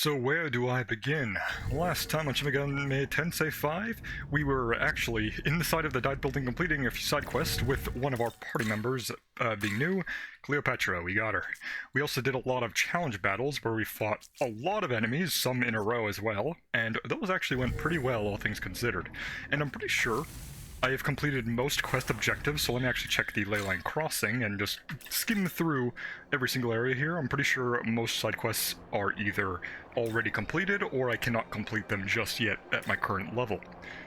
So where do I begin? Last time on Shin Megami Tensei 5, we were actually inside of the Dive Building completing a few side quests with one of our party members, being new, Cleopatra. We got her. We also did a lot of challenge battles where we fought a lot of enemies, some in a row as well, and those actually went pretty well, all things considered. And I'm pretty sure I have completed most quest objectives, so let me actually check the leyline crossing and just skim through every single area here. I'm pretty sure most side quests are either already completed or I cannot complete them just yet at my current level.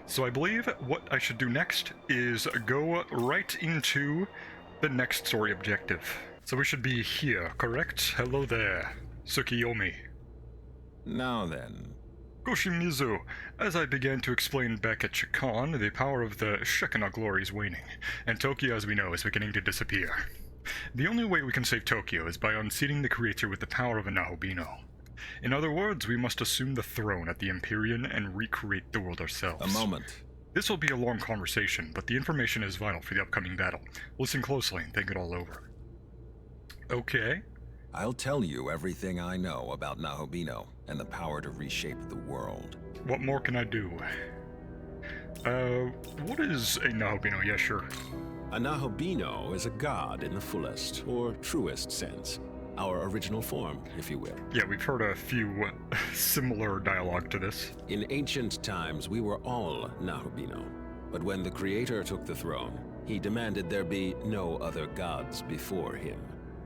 So I believe what I should do next is go right into the next story objective. So we should be here, correct? Hello there, Tsukiyomi. Now then. Koshimizu, as I began to explain back at Chikan, the power of the Shekinah glory is waning, and Tokyo, as we know, is beginning to disappear. The only way we can save Tokyo is by unseating the creator with the power of a Nahobino. In other words, we must assume the throne at the Empyrean and recreate the world ourselves. A moment. This will be a long conversation, but the information is vital for the upcoming battle. Listen closely and think it all over. Okay. I'll tell you everything I know about Nahobino and the power to reshape the world. What more can I do? What is a Nahobino? Yeah, sure. A Nahobino is a god in the fullest, or truest sense. Our original form, if you will. Yeah, we've heard a few similar dialogue to this. In ancient times, we were all Nahobino. But when the Creator took the throne, he demanded there be no other gods before him,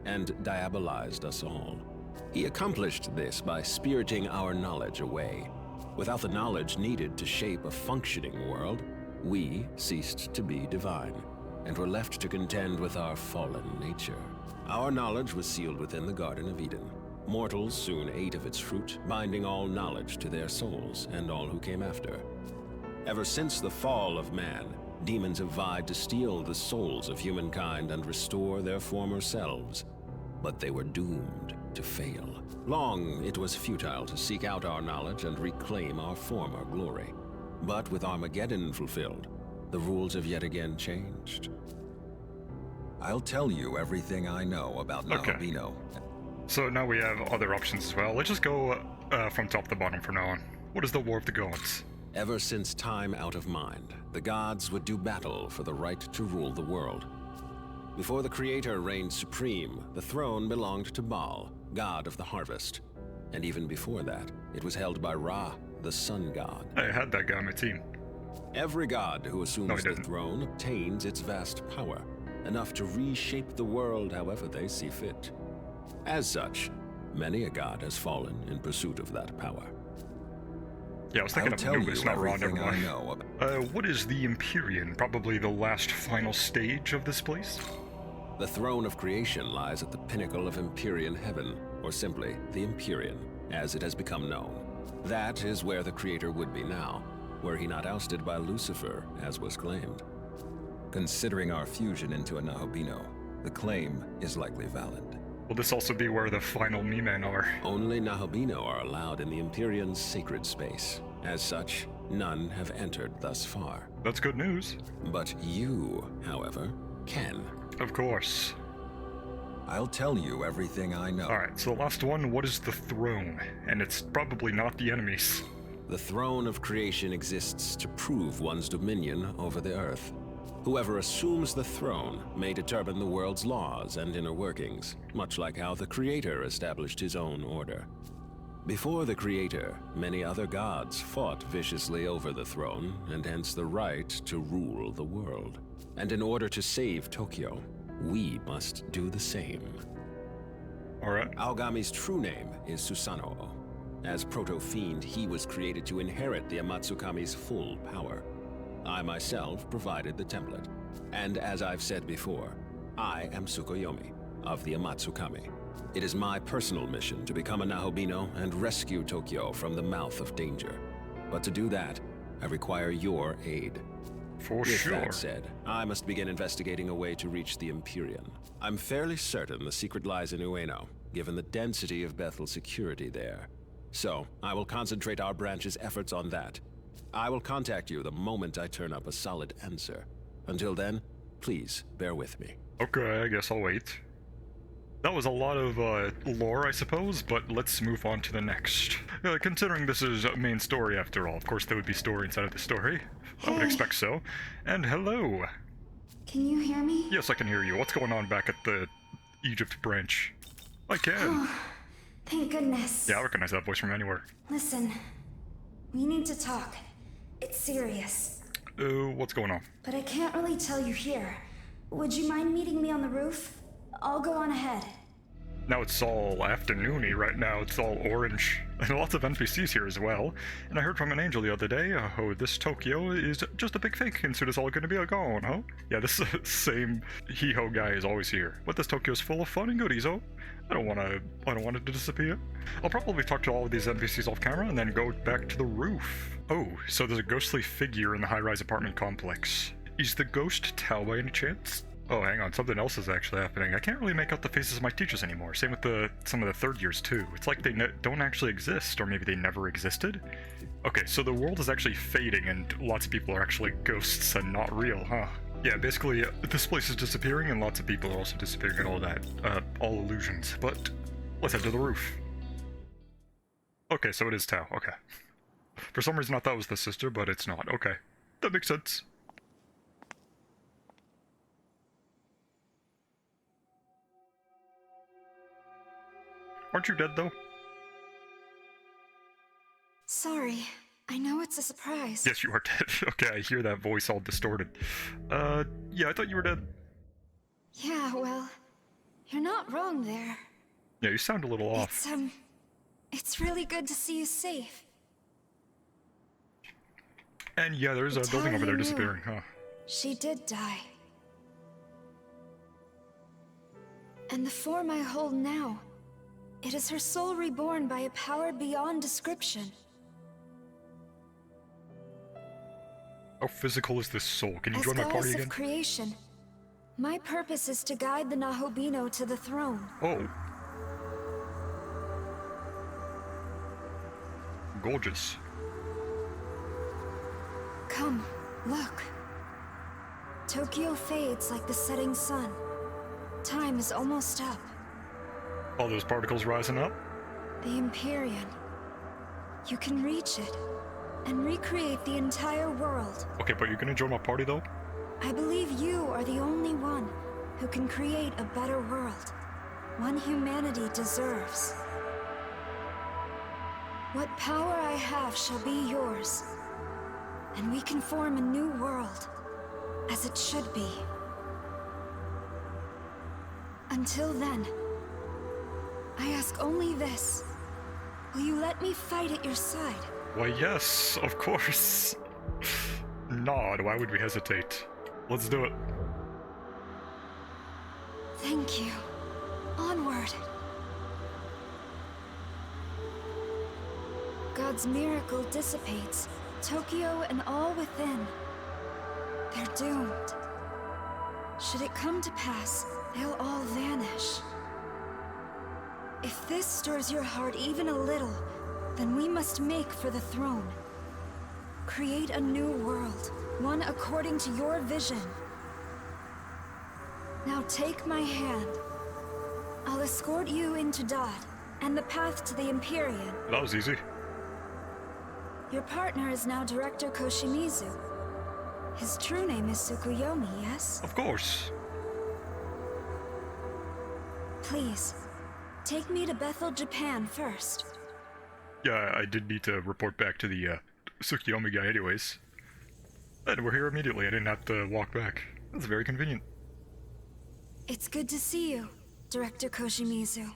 and diabolized us all. He accomplished this by spiriting our knowledge away. Without the knowledge needed to shape a functioning world, we ceased to be divine, and were left to contend with our fallen nature. Our knowledge was sealed within the Garden of Eden. Mortals soon ate of its fruit, binding all knowledge to their souls and all who came after. Ever since the fall of man, demons have vied to steal the souls of humankind and restore their former selves. But they were doomed to fail. Long it was futile to seek out our knowledge and reclaim our former glory. But with Armageddon fulfilled, the rules have yet again changed. I'll tell you everything I know about Nahobino. So now we have other options as well. Let's just go from top to bottom from now on. What is the War of the Gods? Ever since time out of mind, the gods would do battle for the right to rule the world. Before the Creator reigned supreme, the throne belonged to Baal, god of the harvest. And even before that, it was held by Ra, the sun god. I had that guy on my team. Every god who assumes the throne obtains its vast power, enough to reshape the world however they see fit. As such, many a god has fallen in pursuit of that power. Yeah, I was thinking of Anubis, not Ra, never mind. What is the Empyrean? Probably the last final stage of this place? The throne of creation lies at the pinnacle of Empyrean heaven, or simply the Empyrean, as it has become known. That is where the Creator would be now, were he not ousted by Lucifer, as was claimed. Considering our fusion into a Nahobino, the claim is likely valid. Will this also be where the final Me-Men are? Only Nahobino are allowed in the Empyrean's sacred space. As such, none have entered thus far. That's good news. But you, however, can. Of course. I'll tell you everything I know. Alright, so the last one, what is the throne? And it's probably not the enemies. The throne of creation exists to prove one's dominion over the earth. Whoever assumes the throne may determine the world's laws and inner workings, much like how the Creator established his own order. Before the Creator, many other gods fought viciously over the throne, and hence the right to rule the world. And in order to save Tokyo, we must do the same. Alright. Aogami's true name is Susanoo. As Proto-Fiend, he was created to inherit the Amatsukami's full power. I myself provided the template. And as I've said before, I am Tsukuyomi of the Amatsukami. It is my personal mission to become a Nahobino and rescue Tokyo from the mouth of danger. But to do that, I require your aid. For sure. With that said, I must begin investigating a way to reach the Empyrean. I'm fairly certain the secret lies in Ueno, given the density of Bethel's security there. So, I will concentrate our branch's efforts on that. I will contact you the moment I turn up a solid answer. Until then, please bear with me. Okay, I guess I'll wait. That was a lot of lore, I suppose, but let's move on to the next. Considering this is a main story after all, of course there would be story inside of the story. I would Hey. expect so. And hello! Can you hear me? Yes, I can hear you. What's going on back at the Egypt branch? I can. Thank goodness. Yeah, I recognize that voice from anywhere. Listen, we need to talk. It's serious. What's going on? But I can't really tell you here. Would you mind meeting me on the roof? I'll go on ahead. Now it's all afternoony right now, it's all orange. And lots of NPCs here as well. And I heard from an angel the other day, oh, this Tokyo is just a big fake, and soon it's all gonna be gone, huh? Yeah, this same hee-ho guy is always here. But this Tokyo's full of fun and goodies, oh. I don't want it to disappear. I'll probably talk to all of these NPCs off camera and then go back to the roof. Oh, so there's a ghostly figure in the high-rise apartment complex. Is the ghost Tao by any chance? Oh, hang on, something else is actually happening. I can't really make out the faces of my teachers anymore. Same with some of the third years, too. It's like they don't actually exist, or maybe they never existed? Okay, so the world is actually fading, and lots of people are actually ghosts and not real, huh? Yeah, basically, this place is disappearing, and lots of people are also disappearing and all that. All illusions. But, let's head to the roof. Okay, so it is Tao, okay. For some reason I thought it was the sister, but it's not. Okay, that makes sense. Aren't you dead, though? Sorry. I know it's a surprise. Yes, you are dead. Okay, I hear that voice all distorted. Yeah, I thought you were dead. Yeah, well, you're not wrong there. Yeah, you sound a little off. It's really good to see you safe. And yeah, there's a It's building how over there you knew. disappearing, huh? She did die. And the form I hold now, it is her soul reborn by a power beyond description. How physical is this soul? Can you As join my party goddess again? of creation, my purpose is to guide the Nahobino to the throne. Oh. Gorgeous. Come, look. Tokyo fades like the setting sun. Time is almost up. All those particles rising up? The Empyrean. You can reach it and recreate the entire world. Okay, but you're gonna join my party, though? I believe you are the only one who can create a better world. One humanity deserves. What power I have shall be yours. And we can form a new world, as it should be. Until then, I ask only this. Will you let me fight at your side? Why, yes, of course. Nod, why would we hesitate? Let's do it. Thank you. Onward. God's miracle dissipates Tokyo and all within. They're doomed. Should it come to pass, they'll all vanish. If this stirs your heart even a little, then we must make for the throne. Create a new world, one according to your vision. Now take my hand. I'll escort you into Dot and the path to the Empyrean. That was easy. Your partner is now Director Koshimizu. His true name is Tsukuyomi, yes? Of course. Please, take me to Bethel, Japan first. Yeah, I did need to report back to the Tsukiyomi guy anyways. And we're here immediately, I didn't have to walk back. That's very convenient. It's good to see you, Director Koshimizu.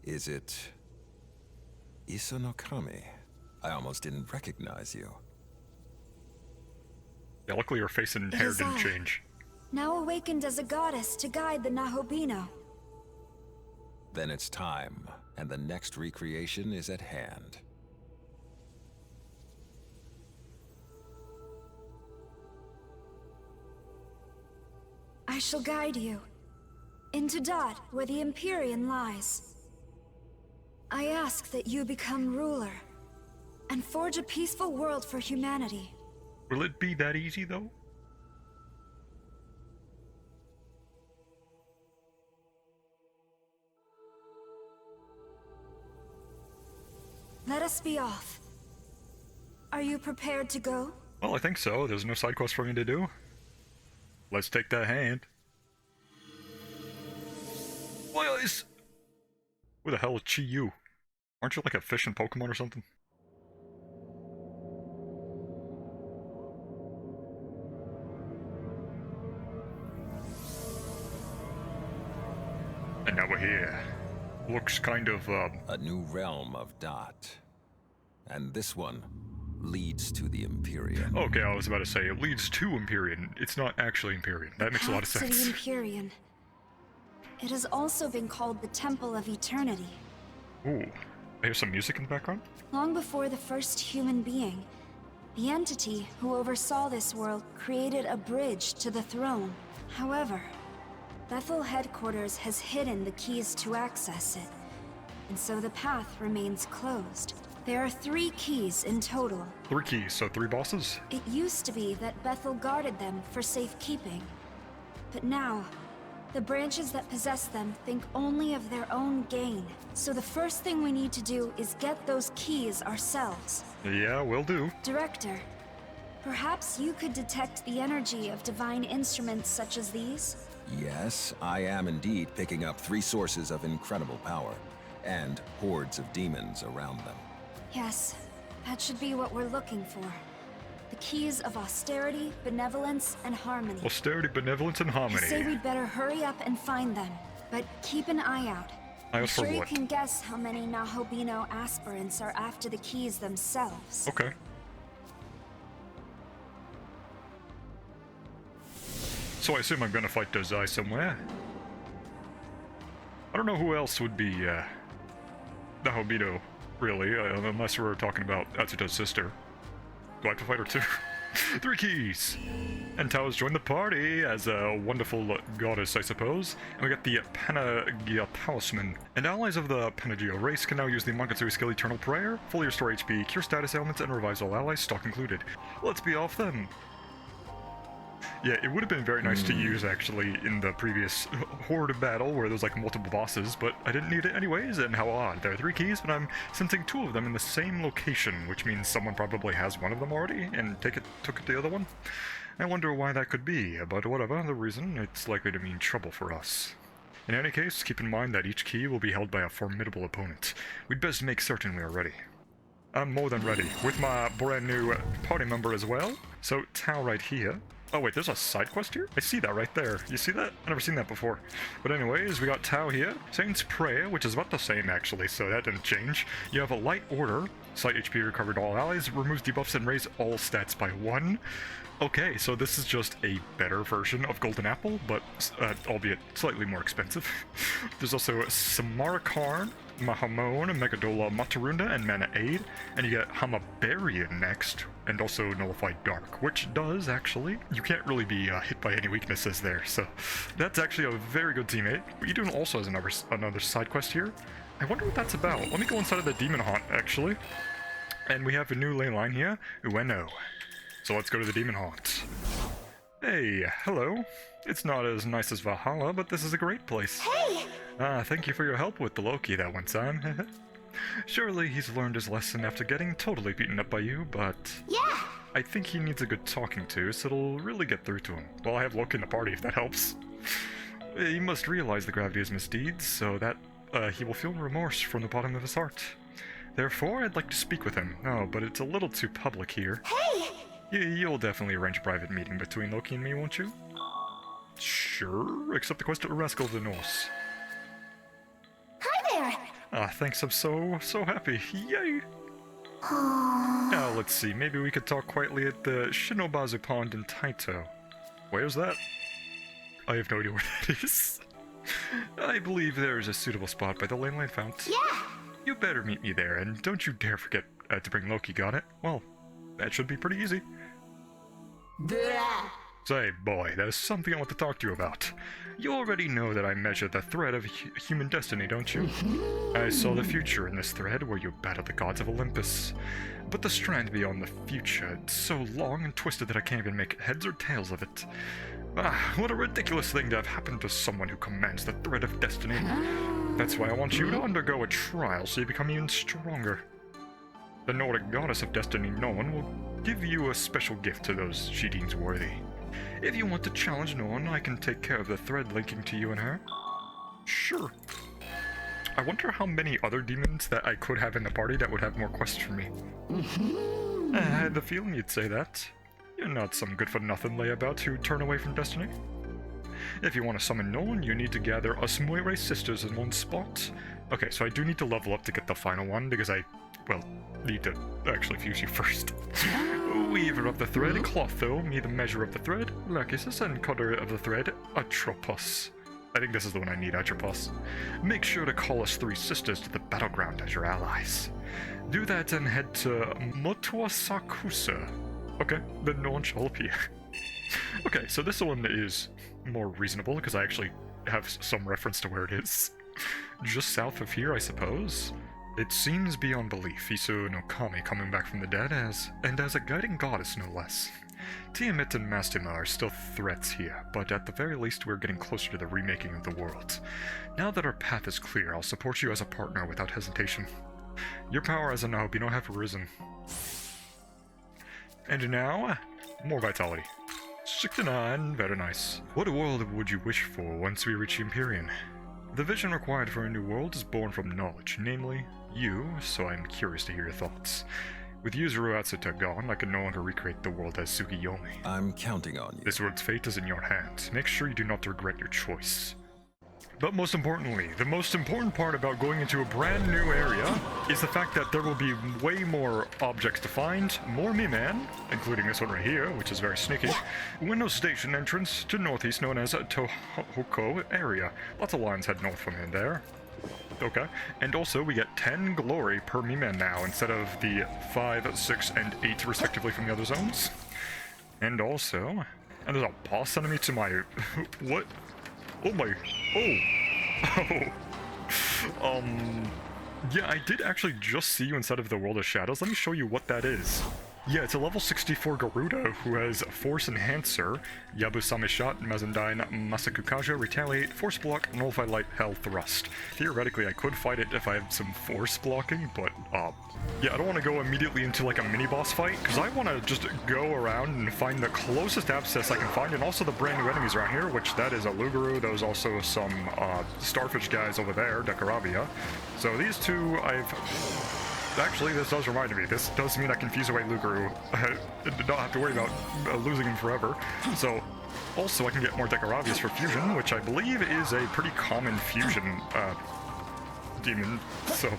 Is it... Isanokami? I almost didn't recognize you. Yeah, luckily her face and It hair is didn't I. change. Now awakened as a goddess to guide the Nahobino. Then it's time, and the next recreation is at hand. I shall guide you. Into Dot, where the Empyrean lies. I ask that you become ruler, and forge a peaceful world for humanity. Will it be that easy, though? Let us be off. Are you prepared to go? Well, I think so. There's no side quest for me to do. Let's take that hand. What is... Who the hell is Chi Yu? Aren't you like a fish in Pokemon or something? And now we're here. Looks kind of, A new realm of Dot. And this one leads to the Empyrean. Okay, I was about to say, it leads to Empyrean. It's not actually Empyrean. That makes a lot of Path to sense. the Empyrean. It has also been called the Temple of Eternity. Ooh, I hear some music in the background? Long before the first human being, the entity who oversaw this world created a bridge to the throne. However, Bethel headquarters has hidden the keys to access it, and so the path remains closed. There are 3 keys in total. 3 keys, so 3 bosses? It used to be that Bethel guarded them for safekeeping. But now, the branches that possess them think only of their own gain. So the first thing we need to do is get those keys ourselves. Yeah, will do. Director, perhaps you could detect the energy of divine instruments such as these? Yes, I am indeed picking up 3 sources of incredible power, and hordes of demons around them. Yes, that should be what we're looking for. The keys of austerity, benevolence, and harmony. Austerity, benevolence, and harmony. I say we'd better hurry up and find them, but keep an eye out. Eye I'm out for sure you what? can guess how many Nahobino aspirants are after the keys themselves. Okay. So I assume I'm gonna fight Dozai somewhere. I don't know who else would be, Nahobino, really, unless we're talking about Atsuto's sister. Do I have to fight her too? 3 keys! And Tao's joined the party as a wonderful goddess, I suppose. And we got the Panagia Talisman. And allies of the Panagio race can now use the Mangatsui skill Eternal Prayer, fully restore HP, cure status ailments, and revives all allies, stock included. Let's be off then! Yeah, it would have been very nice to use, actually, in the previous Horde battle, where there's, like, multiple bosses, but I didn't need it anyways, and how odd. There are 3 keys, but I'm sensing 2 of them in the same location, which means someone probably has one of them already, and took the other one. I wonder why that could be, but whatever the reason, it's likely to mean trouble for us. In any case, keep in mind that each key will be held by a formidable opponent. We'd best make certain we are ready. I'm more than ready, with my brand new party member as well. So, Tao right here. Oh wait, there's a side quest here? I see that right there. You see that? I've never seen that before. But anyways, we got Tao here. Saint's Prayer, which is about the same actually, so that didn't change. You have a Light Order. Slight HP recovered all allies, removes debuffs and raise all stats by 1. Okay, so this is just a better version of Golden Apple, but albeit slightly more expensive. There's also Samarakarn, Mahamon, Megadola Matarunda, and Mana Aid, and you get Hamabarian next, and also Nullified Dark, which does, actually. You can't really be hit by any weaknesses there, so that's actually a very good teammate. Idun also has another side quest here. I wonder what that's about. Let me go inside of the Demon Haunt, actually. And we have a new ley line here, Ueno. So let's go to the Demon Haunt. Hey, hello. It's not as nice as Valhalla, but this is a great place. Hey! Thank you for your help with the Loki that one time. Surely he's learned his lesson after getting totally beaten up by you, but... Yeah! I think he needs a good talking to, so it'll really get through to him. Well, I have Loki in the party, if that helps. He must realize the gravity of his misdeeds, so that he will feel remorse from the bottom of his heart. Therefore, I'd like to speak with him. Oh, but it's a little too public here. Hey! You'll definitely arrange a private meeting between Loki and me, won't you? Sure, accept the quest to Rascal of the Norse. Hi there! Thanks, I'm so happy. Yay! Now, let's see, maybe we could talk quietly at the Shinobazu Pond in Taito. Where's that? I have no idea where that is. I believe there is a suitable spot by the ley line fount. Yeah! You better meet me there, and don't you dare forget to bring Loki, got it? Well, that should be pretty easy. Blah. Say, boy, there's something I want to talk to you about. You already know that I measure the thread of human destiny, don't you? I saw the future in this thread where you battled the gods of Olympus. But the strand beyond the future, it's so long and twisted that I can't even make heads or tails of it. What a ridiculous thing to have happened to someone who commands the thread of destiny. That's why I want you to undergo a trial so you become even stronger. the Nordic goddess of destiny Norn will give you a special gift to those she deems worthy. If you want to challenge Norn, I can take care of the thread linking to you and her. Sure. I wonder how many other demons that I could have in the party that would have more quests for me. I had the feeling you'd say that. You're not some good-for-nothing layabout who turn away from destiny. If you want to summon Norn, you need to gather us Moire sisters in one spot. Okay, so I do need to level up to get the final one, because I, well, need to actually fuse you first. Weaver of the thread, Clotho, me the measure of the thread, Lachesis, and cutter of the thread, Atropos. I think this is the one I need, Atropos. Make sure to call us 3 sisters to the battleground as your allies. Do that and head to Motuasakusa. Okay, the Norn shall appear. Okay, so this one is more reasonable, because I actually have some reference to where it is. Just south of here, I suppose. It seems beyond belief, Isu no Kami coming back from the dead as a guiding goddess, no less. Tiamat and Mastima are still threats here, but at the very least we're getting closer to the remaking of the world. Now that our path is clear, I'll support you as a partner without hesitation. Your power as a Nahobino have risen. And now, more vitality. 69, very nice. What world would you wish for once we reach the Empyrean? The vision required for a new world is born from knowledge, namely, you, so I'm curious to hear your thoughts. With Yuzuru Atsuta gone, I can no longer recreate the world as Tsukiyomi. I'm counting on you. This world's fate is in your hands. Make sure you do not regret your choice. But most importantly, the most important part about going into a brand new area is the fact that there will be way more objects to find, more Miman, including this one right here, which is very sneaky, window station entrance to northeast known as Tohoku area. Lots of lines head north from in there. Okay, and also we get 10 glory per Miman now instead of the 5, 6, and 8 respectively from the other zones. And also, and there's a boss enemy to my... what? Oh my... oh! Oh. Yeah, I did actually just see you inside of the World of Shadows. Let me show you what that is. Yeah, it's a level 64 Garuda who has Force Enhancer, Yabusame Shot, Mazendine, Masakukaja, Retaliate, Force Block, Nullify Light, Hell Thrust. Theoretically, I could fight it if I had some Force blocking, but, yeah, I don't want to go immediately into, like, a mini-boss fight, because I want to just go around and find the closest abscess I can find, and also the brand new enemies around here, which that is a Luguru, there's also some, Starfish guys over there, Dekarabia. So these two, Actually, this does remind me. This does mean I can fuse away Luguru. I did not have to worry about losing him forever. So, also I can get more Dekarabias for fusion, which I believe is a pretty common fusion demon. So,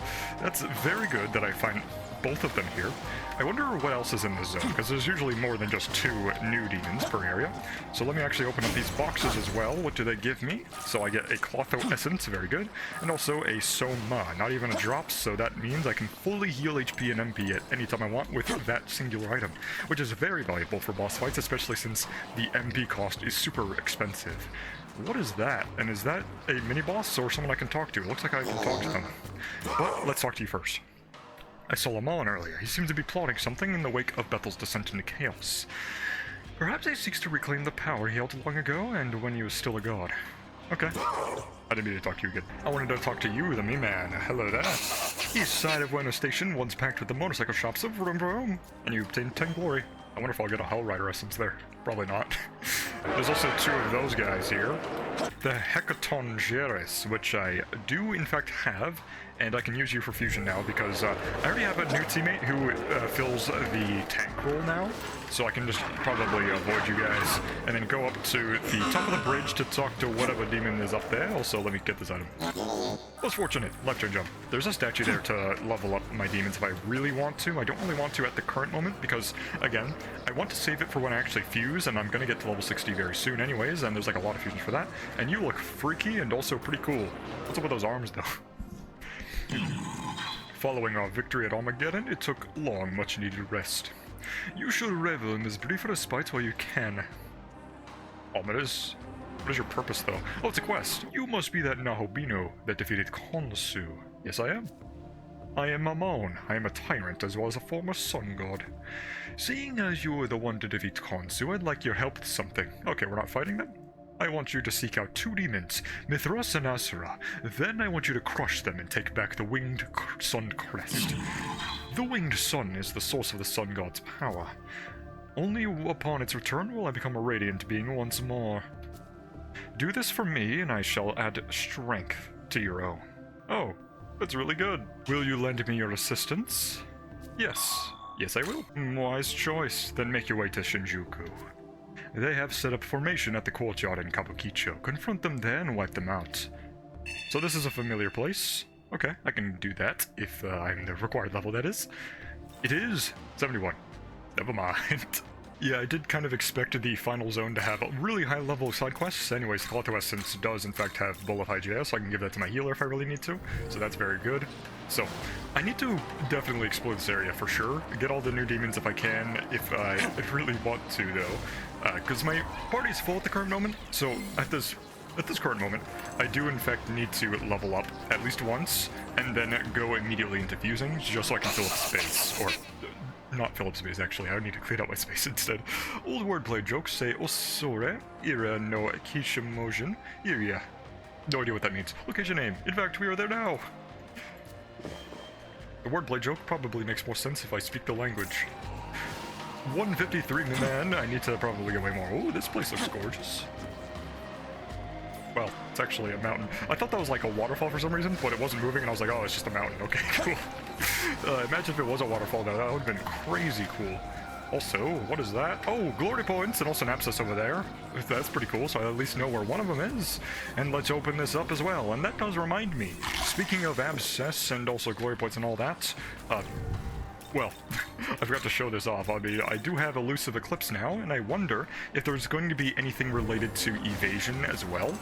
that's very good that I find both of them here. I wonder what else is in this zone, because there's usually more than just 2 new demons per area. So let me actually open up these boxes as well. What do they give me? So I get a Clotho Essence, very good, and also a Soma, not even a drop, so that means I can fully heal HP and MP at any time I want with that singular item, which is very valuable for boss fights, especially since the MP cost is super expensive. What is that? And is that a mini-boss or someone I can talk to? It looks like I can talk to them. But let's talk to you first. I saw Lamon earlier. He seemed to be plotting something in the wake of Bethel's descent into chaos. Perhaps he seeks to reclaim the power he held long ago, and when he was still a god. Okay. I didn't mean to talk to you again. I wanted to talk to you, the me-man. Hello there. East side of Bueno Station, once packed with the motorcycle shops of Vroom Vroom, and you obtained 10 glory. I wonder if I'll get a Hell Rider Essence there. Probably not. There's also 2 of those guys here. The Hecaton Geres, which I do in fact have, and I can use you for fusion now because I already have a new teammate who fills the tank role now, so I can just probably avoid you guys and then go up to the top of the bridge to talk to whatever demon is up there. Also, let me get this item. Was fortunate. Left turn jump. There's a statue there to level up my demons if I really want to. I don't really want to at the current moment because, again, I want to save it for when I actually fuse, and I'm going to get to level 60 very soon anyways, and there's like a lot of fusions for that. And you look freaky and also pretty cool. What's up with those arms, though? Following our victory at Armageddon, it took long, much-needed rest. You should revel in this brief respite while you can. Ominous. What is your purpose, though? Oh, it's a quest. You must be that Nahobino that defeated Khonsu. Yes, I am. I am Mammon. I am a tyrant as well as a former sun god. Seeing as you were the one to defeat Khonsu, I'd like your help with something. Okay, we're not fighting them? I want you to seek out 2 demons, Mithras and Asura. Then I want you to crush them and take back the winged sun crest. The winged sun is the source of the sun god's power. Only upon its return will I become a radiant being once more. Do this for me, and I shall add strength to your own. Oh, that's really good. Will you lend me your assistance? Yes. Yes, I will. Wise choice. Then make your way to Shinjuku. They have set up formation at the courtyard in Kabukicho. Confront them there and wipe them out. So this is a familiar place. Okay, I can do that if I'm the required level, that is. It is 71. Never mind. Yeah, I did kind of expect the final zone to have a really high level side quests. Anyways, Calato Essence does in fact have Bull of Hygeia, so I can give that to my healer if I really need to. So that's very good. So, I need to definitely explore this area for sure. Get all the new demons if I can, if I really want to though. Because my party's full at the current moment, so at this current moment, I do in fact need to level up at least once, and then go immediately into fusing, just so I can fill up space, or not fill up space actually, I would need to clean out my space instead. Old wordplay jokes say Osore, Ira no Kishimogen, Iria. No idea what that means. Location name. In fact, we are there now. The wordplay joke probably makes more sense if I speak the language. 153, man. I need to probably get way more. Oh, this place looks gorgeous. Well, it's actually a mountain. I thought that was like a waterfall for some reason, but it wasn't moving, and I was like, oh, it's just a mountain. Okay, cool. Imagine if it was a waterfall, though. That would have been crazy cool. Also, what is that? Oh, glory points and also an abscess over there. That's pretty cool, so I at least know where one of them is. And let's open this up as well. And that does remind me, speaking of abscess and also glory points and all that, well, I forgot to show this off. I mean, I do have Elusive Eclipse now, and I wonder if there's going to be anything related to evasion as well.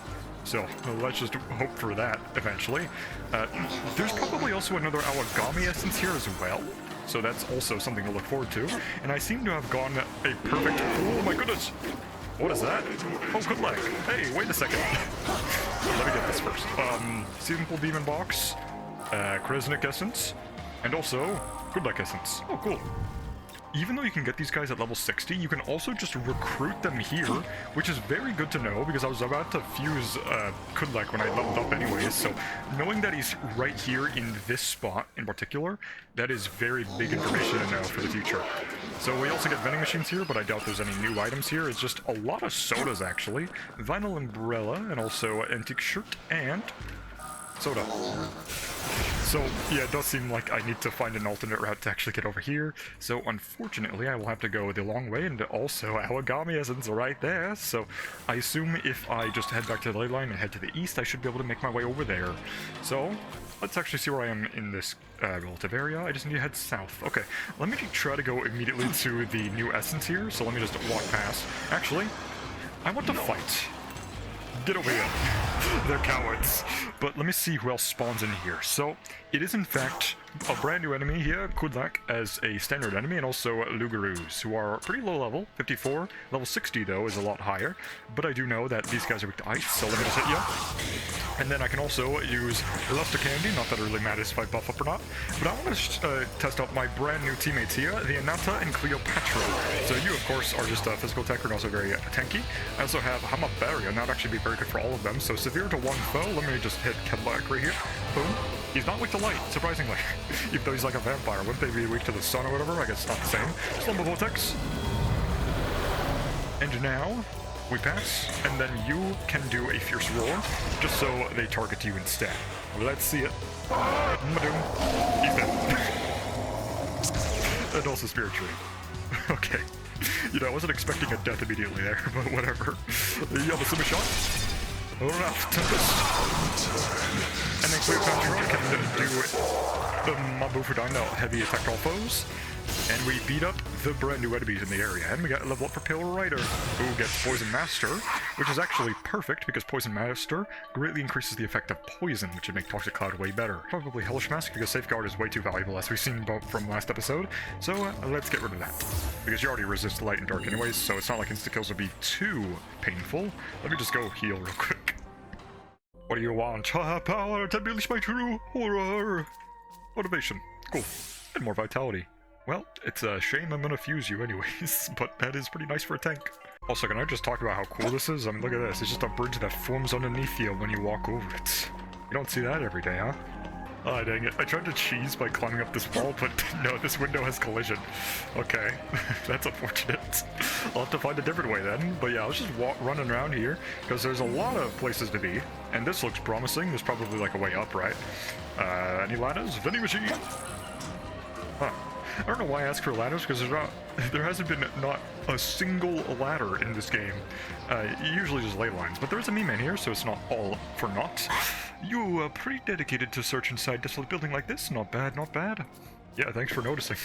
So, let's just hope for that, eventually. There's probably also another Awagami essence here as well, so that's also something to look forward to. And I seem to have gone a perfect... Oh my goodness! What is that? Oh, good luck. Hey, wait a second. Let me get this first. Simple Demon Box, Kresnik Essence, and also Good Luck Essence. Oh, cool. Even though you can get these guys at level 60, you can also just recruit them here, which is very good to know, because I was about to fuse Good Luck when I leveled up anyways, so knowing that he's right here in this spot in particular, that is very big information to know for the future. So we also get vending machines here, but I doubt there's any new items here. It's just a lot of sodas, actually. Vinyl umbrella, and also antique shirt, and soda. So, yeah, it does seem like I need to find an alternate route to actually get over here. So, unfortunately, I will have to go the long way, and also Awagami Essence right there. So, I assume if I just head back to the ley line and head to the east, I should be able to make my way over there. So, let's actually see where I am in this relative area. I just need to head south. Okay, let me try to go immediately to the new essence here. So, let me just walk past. Actually, I want to fight. Get over here. They're cowards. But let me see who else spawns in here. So, it is in fact a brand new enemy here, Kudlak, as a standard enemy, and also Lugaroos, who are pretty low level, 54. Level 60, though, is a lot higher. But I do know that these guys are weak to ice, so let me just hit you. And then I can also use Luster Candy, not that it really matters if I buff up or not. But I want to test out my brand new teammates here, the Anata and Cleopatra. So you, of course, are just a physical attacker and also very tanky. I also have Hamaberia, and that would actually be very good for all of them. So severe to one foe, let me just hit Kedlak right here. Boom. He's not weak to light, surprisingly. Even though he's like a vampire, wouldn't they be weak to the sun or whatever? I guess it's not the same. Slumber Vortex. And now, we pass, and then you can do a Fierce Roar, just so they target you instead. Let's see it. Madoom. He's dead. And also Spirit Tree. Okay. You know, I wasn't expecting a death immediately there, but whatever. You have a summer shot. Raft Tempest. And then Cleopatra can do the Mabufudino heavy attack all foes. And we beat up the brand new enemies in the area. And we got a level up for Pale Rider, who gets Poison Master, which is actually perfect because Poison Master greatly increases the effect of poison, which would make Toxic Cloud way better. Probably Hellish Mask because Safeguard is way too valuable, as we've seen from last episode. So let's get rid of that. Because you already resist light and dark anyways, so it's not like insta-kills would be too painful. Let me just go heal real quick. What do you want? Power to unleash my true horror. Motivation. Cool. And more vitality. Well, it's a shame I'm gonna fuse you anyways, but that is pretty nice for a tank. Also, can I just talk about how cool this is? I mean, look at this. It's just a bridge that forms underneath you when you walk over it. You don't see that every day, huh? Oh, dang it. I tried to cheese by climbing up this wall, but no, this window has collision. Okay, that's unfortunate. I'll have to find a different way then. But yeah, I was just running around here, because there's a lot of places to be. And this looks promising. There's probably like a way up, right? Any ladders? Vending machine! Huh. I don't know why I asked for ladders, because there hasn't been not a single ladder in this game. Usually just ley lines, but there is a meme in here, so it's not all for naught. You are pretty dedicated to search inside desolate building like this. Not bad, not bad. Yeah, thanks for noticing.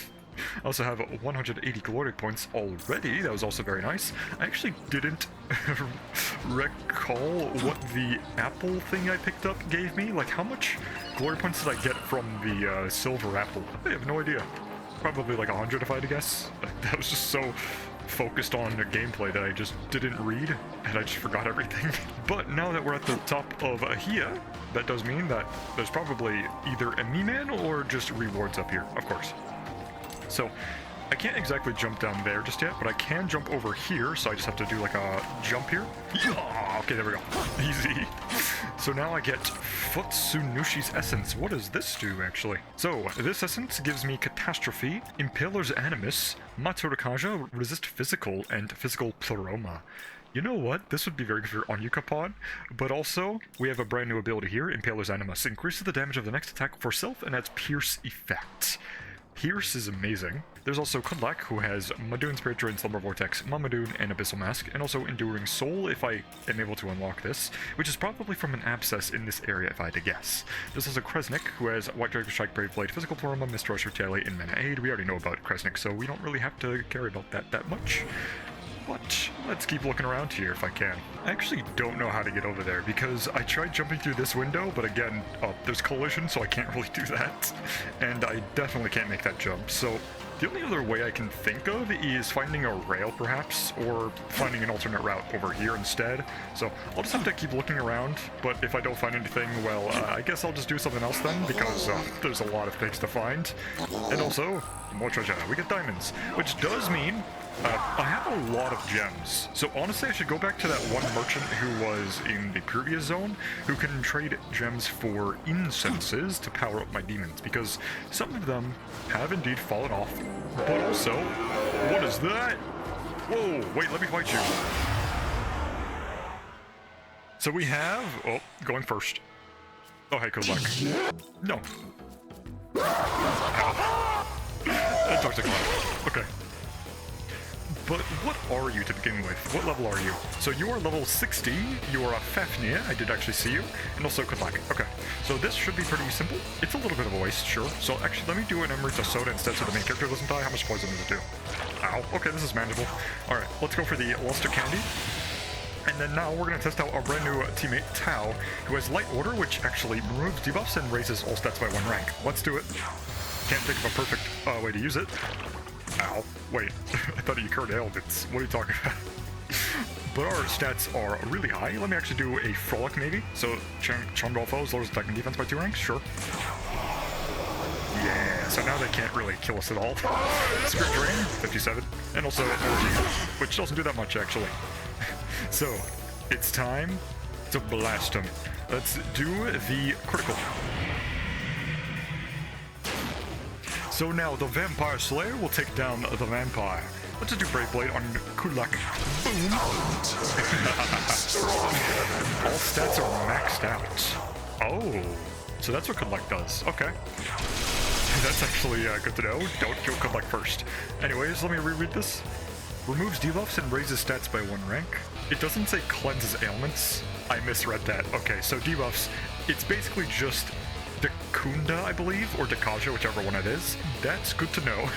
I also have 180 caloric points already. That was also very nice. I actually didn't recall what the apple thing I picked up gave me. Like, how much glory points did I get from the silver apple? I have no idea. Probably like 100 if I had to guess. That was just so focused on the gameplay that I just didn't read, and I just forgot everything. But now that we're at the top of here, that does mean that there's probably either a me-man or just rewards up here, of course. So, I can't exactly jump down there just yet, but I can jump over here, so I just have to do like a jump here. Oh, okay, there we go. Easy. So now I get Futsunushi's Essence. What does this do, actually? So, this essence gives me Catastrophe, Impaler's Animus, Matsurakaja, Resist Physical, and Physical Pleroma. You know what? This would be very good for Onyuka Pod, but also, we have a brand new ability here, Impaler's Animus. Increases the damage of the next attack for self and adds Pierce effect. Pierce is amazing. There's also Kudlak, who has Madoon, Spirit Drain, Slumber Vortex, Mamadoon, and Abyssal Mask, and also Enduring Soul if I am able to unlock this, which is probably from an abscess in this area if I had to guess. There's also Kresnik, who has White Dragon Strike, Brave Blade, Physical Pleroma, Mistrush, Retaliate, and Mana Aid. We already know about Kresnik, so we don't really have to care about that much. But let's keep looking around here if I can. I actually don't know how to get over there because I tried jumping through this window, but again, there's collision, so I can't really do that. And I definitely can't make that jump. So the only other way I can think of is finding a rail, perhaps, or finding an alternate route over here instead. So I'll just have to keep looking around, but if I don't find anything, well, I guess I'll just do something else then, because there's a lot of things to find. And also, more treasure. We get diamonds, which does mean I have a lot of gems, so honestly I should go back to that one merchant who was in the previous zone, who can trade gems for incenses to power up my demons, because some of them have indeed fallen off. But also, what is that? Whoa, wait, let me fight you. So we have, oh, going first. Oh, hey, good luck. No. That toxic one. Okay. But what are you to begin with? What level are you? So you are level 60, you are a Fafnir, I did actually see you, and also Kudlak. Okay, so this should be pretty simple. It's a little bit of a waste, sure. So actually, let me do an Emerita Soda instead so the main character doesn't die. How much poison does it do? Ow, okay, this is manageable. Alright, let's go for the Luster Candy. And then now we're going to test out our brand new teammate, Tao, who has Light Order, which actually removes debuffs and raises all stats by 1 rank. Let's do it. Can't think of a perfect way to use it. Ow. Wait, I thought you cured elements. What are you talking about? But our stats are really high. Let me actually do a Frolic maybe. So, Charmed All Foes lowers attack and defense by 2 ranks, sure. Yeah, so now they can't really kill us at all. Spirit Drain, 57. And also Energy, which doesn't do that much actually. So, it's time to blast them. Let's do the critical. So now the Vampire Slayer will take down the Vampire. Let's just do Brave Blade on Kudlak. Boom! All stats are maxed out. Oh, so that's what Kudlak does. Okay. That's actually good to know. Don't kill Kudlak first. Anyways, let me reread this. Removes debuffs and raises stats by 1 rank. It doesn't say cleanses ailments. I misread that. Okay, so debuffs, it's basically just Dakunda, I believe, or Dakaja, whichever one it is. That's good to know.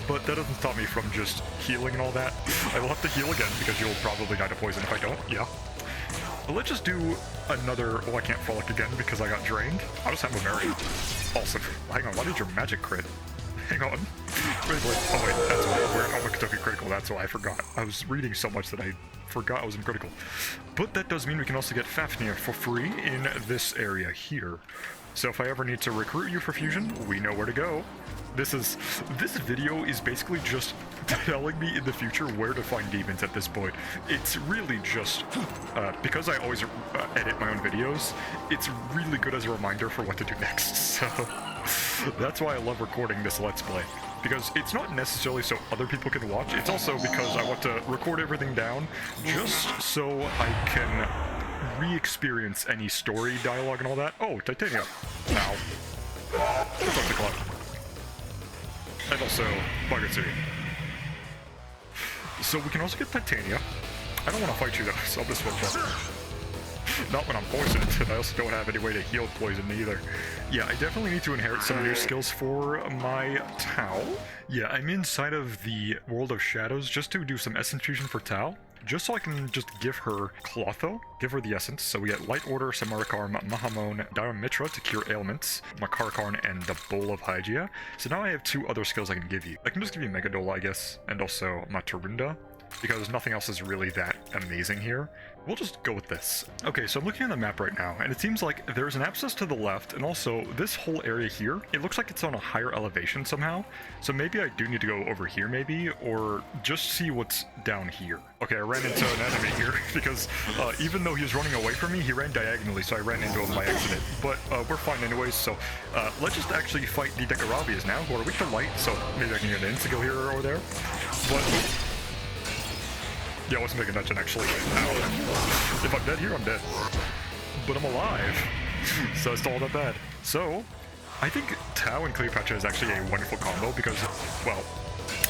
But that doesn't stop me from just healing and all that. I will have to heal again because you'll probably die to poison if I don't. Yeah. But let's just do another... Oh, I can't frolic again because I got drained. I'll just have a Mary. Awesome. Hang on, why did your magic crit? Hang on. Wait. Oh wait, that's why we're in Omakatoki critical. That's why I forgot. I was reading so much that I forgot I was in critical. But that does mean we can also get Fafnir for free in this area here. So if I ever need to recruit you for fusion, we know where to go. This video is basically just telling me in the future where to find demons at this point. It's really just, because I always edit my own videos, it's really good as a reminder for what to do next. So that's why I love recording this Let's Play. Because it's not necessarily so other people can watch, it's also because I want to record everything down just so I can re-experience any story, dialogue, and all that. Oh, Titania. Ow. What's up, the club? And also, Bugger City. So we can also get Titania. I don't want to fight you though, so I'll just switch up. Not when I'm poisoned, and I also don't have any way to heal poison either. Yeah, I definitely need to inherit some new skills for my Tao. Yeah, I'm inside of the World of Shadows just to do some essence fusion for Tao. Just so I can just give her Clotho, give her the essence. So we get Light Order, Samarikarm, Mahamon, Diamitra to cure ailments, Makarakarn, and the Bowl of Hygia. So now I have 2 other skills I can give you. I can just give you Megadola, I guess, and also Matarunda, because nothing else is really that amazing here. We'll just go with this. Okay, so I'm looking at the map right now, and it seems like there's an abscess to the left, and also this whole area here, it looks like it's on a higher elevation somehow. So maybe I do need to go over here maybe, or just see what's down here. Okay, I ran into an enemy here, because even though he was running away from me, he ran diagonally, so I ran into him by accident. But we're fine anyways, so let's just actually fight the Dekarabias now, who are weak to light, so maybe I can get an insta-kill here or there. But... yeah, I wasn't paying attention actually. Ow. If I'm dead here, I'm dead. But I'm alive. So it's all that bad. So, I think Tao and Cleopatra is actually a wonderful combo because, well,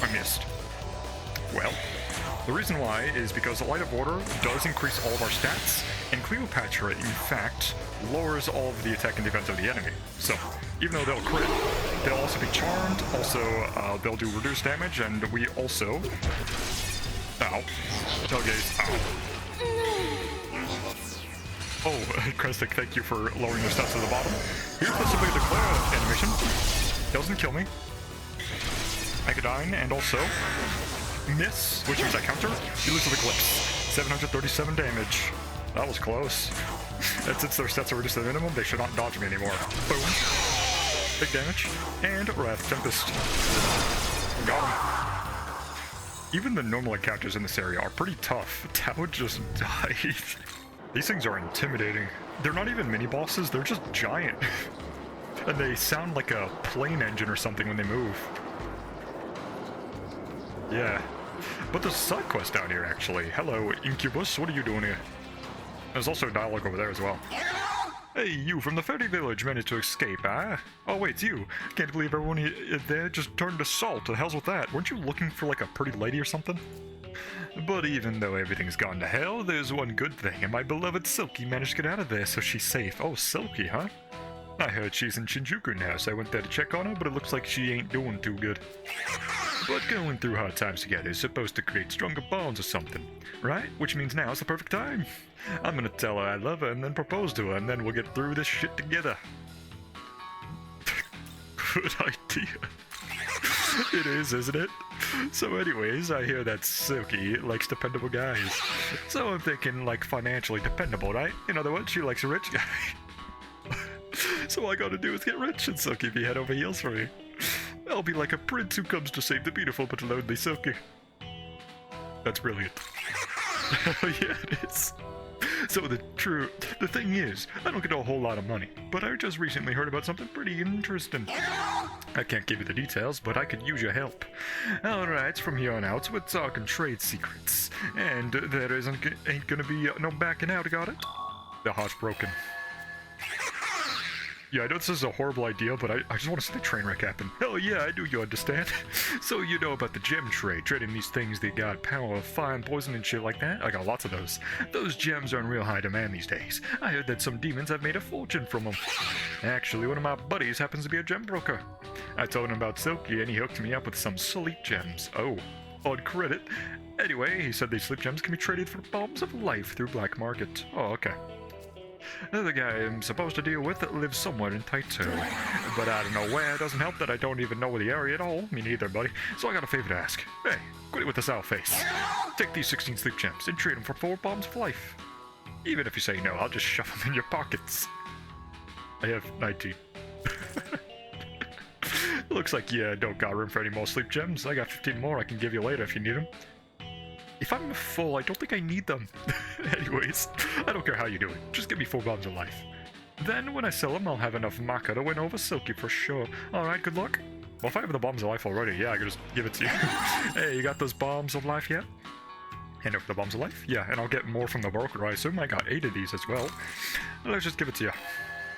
I missed. Well, the reason why is because the Light of Order does increase all of our stats, and Cleopatra, in fact, lowers all of the attack and defense of the enemy. So, even though they'll crit, they'll also be charmed, also they'll do reduced damage, and we also... ow. Tailgaze, ow. Oh, Krestic, thank you for lowering the stats to the bottom. Here's the Simply Declare animation. Doesn't kill me. Megadine, and also miss, which means I counter. You lose to the Eclipse. 737 damage. That was close. And since their stats are reduced to the minimum, they should not dodge me anymore. Boom. Big damage. And Wrath Tempest. Got him. Even the normal encounters in this area are pretty tough. Tao just died. These things are intimidating. They're not even mini-bosses, they're just giant. And they sound like a plane engine or something when they move. Yeah. But there's a side quest down here, actually. Hello, Incubus, what are you doing here? There's also a dialogue over there as well. Hey, you from the fairy village managed to escape, huh? Oh wait, it's you. Can't believe everyone there just turned to salt. The hell's with that? Weren't you looking for like a pretty lady or something? But even though everything's gone to hell, there's one good thing, and my beloved Silky managed to get out of there, so she's safe. Oh, Silky, huh? I heard she's in Shinjuku now, so I went there to check on her, but it looks like she ain't doing too good. But going through hard times together is supposed to create stronger bonds or something, right? Which means now's the perfect time. I'm gonna tell her I love her and then propose to her, and then we'll get through this shit together. Good idea. It is, isn't it? So anyways, I hear that Silky likes dependable guys. So I'm thinking, like, financially dependable, right? In other words, she likes a rich guy. So all I gotta do is get rich, and Silky be head over heels for me. I'll be like a prince who comes to save the beautiful but lonely Silky. That's brilliant. Yeah, it is. So the thing is, I don't get a whole lot of money, but I just recently heard about something pretty interesting. I can't give you the details, but I could use your help. Alright, from here on out, we're talking trade secrets, and there ain't gonna be no backing out, got it? The heart's broken. Yeah, I know this is a horrible idea, but I just want to see the train wreck happen. Hell yeah, I do, you understand? So you know about the gem trade, trading these things that got power, fire, and poison and shit like that? I got lots of those. Those gems are in real high demand these days. I heard that some demons have made a fortune from them. Actually, one of my buddies happens to be a gem broker. I told him about Silky, and he hooked me up with some sleep gems. Oh, on credit. Anyway, he said these sleep gems can be traded for bombs of life through black market. Oh, okay. The guy I'm supposed to deal with lives somewhere in Taito, but I don't know where. It doesn't help that I don't even know the area at all. Me neither, buddy. So I got a favor to ask. Hey, quit it with the sour face. Take these 16 sleep gems and trade them for 4 bombs of life. Even if you say no, I'll just shove them in your pockets. I have 19. Looks like you don't got room for any more sleep gems. I got 15 more I can give you later if you need them. If I'm full, I don't think I need them. Anyways, I don't care how you do it. Just give me 4 bombs of life. Then, when I sell them, I'll have enough Maka to win over Silky for sure. Alright, good luck. Well, if I have the bombs of life already, yeah, I can just give it to you. Hey, you got those bombs of life yet? Hand over the bombs of life? Yeah, and I'll get more from the broker, I assume. I got 8 of these as well. Let's just give it to you.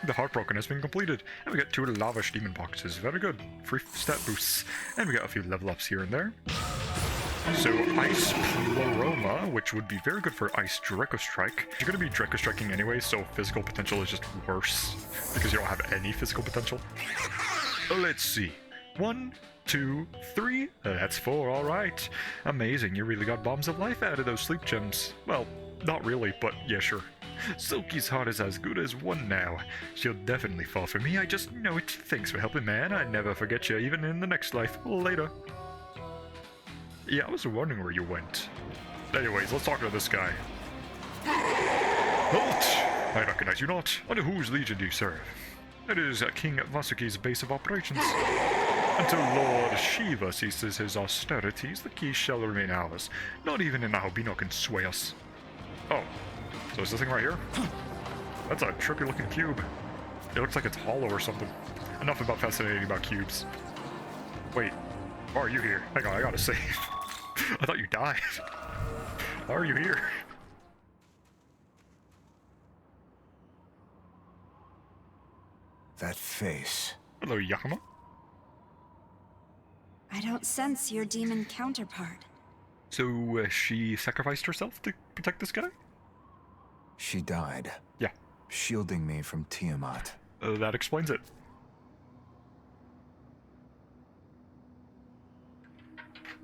The Heartbroken has been completed, and we got 2 Lavish Demon Boxes. Very good. Free stat boosts. And we got a few level ups here and there. So, Ice Pleroma, which would be very good for Ice Draco Strike. You're going to be Draco Striking anyway, so physical potential is just worse, because you don't have any physical potential. Let's see. 1, 2, 3. That's 4, alright. Amazing, you really got bombs of life out of those sleep gems. Well, not really, but yeah, sure. Silky's heart is as good as 1 now. She'll definitely fall for me, I just know it. Thanks for helping, man. I never forget you, even in the next life. Later. Yeah, I was wondering where you went. Anyways, let's talk to this guy. Halt! I recognize you not. Under whose legion do you serve? It is King Vasuki's base of operations. Until Lord Shiva ceases his austerities, the key shall remain ours. Not even an albino can sway us. Oh, so is this thing right here? That's a trippy looking cube. It looks like it's hollow or something. Enough about fascinating about cubes. Wait, why are you here? Hang on, I gotta save. I thought you died. Why are you here? That face. Hello, Yakima. I don't sense your demon counterpart. So, she sacrificed herself to protect this guy? She died. Yeah. Shielding me from Tiamat. That explains it.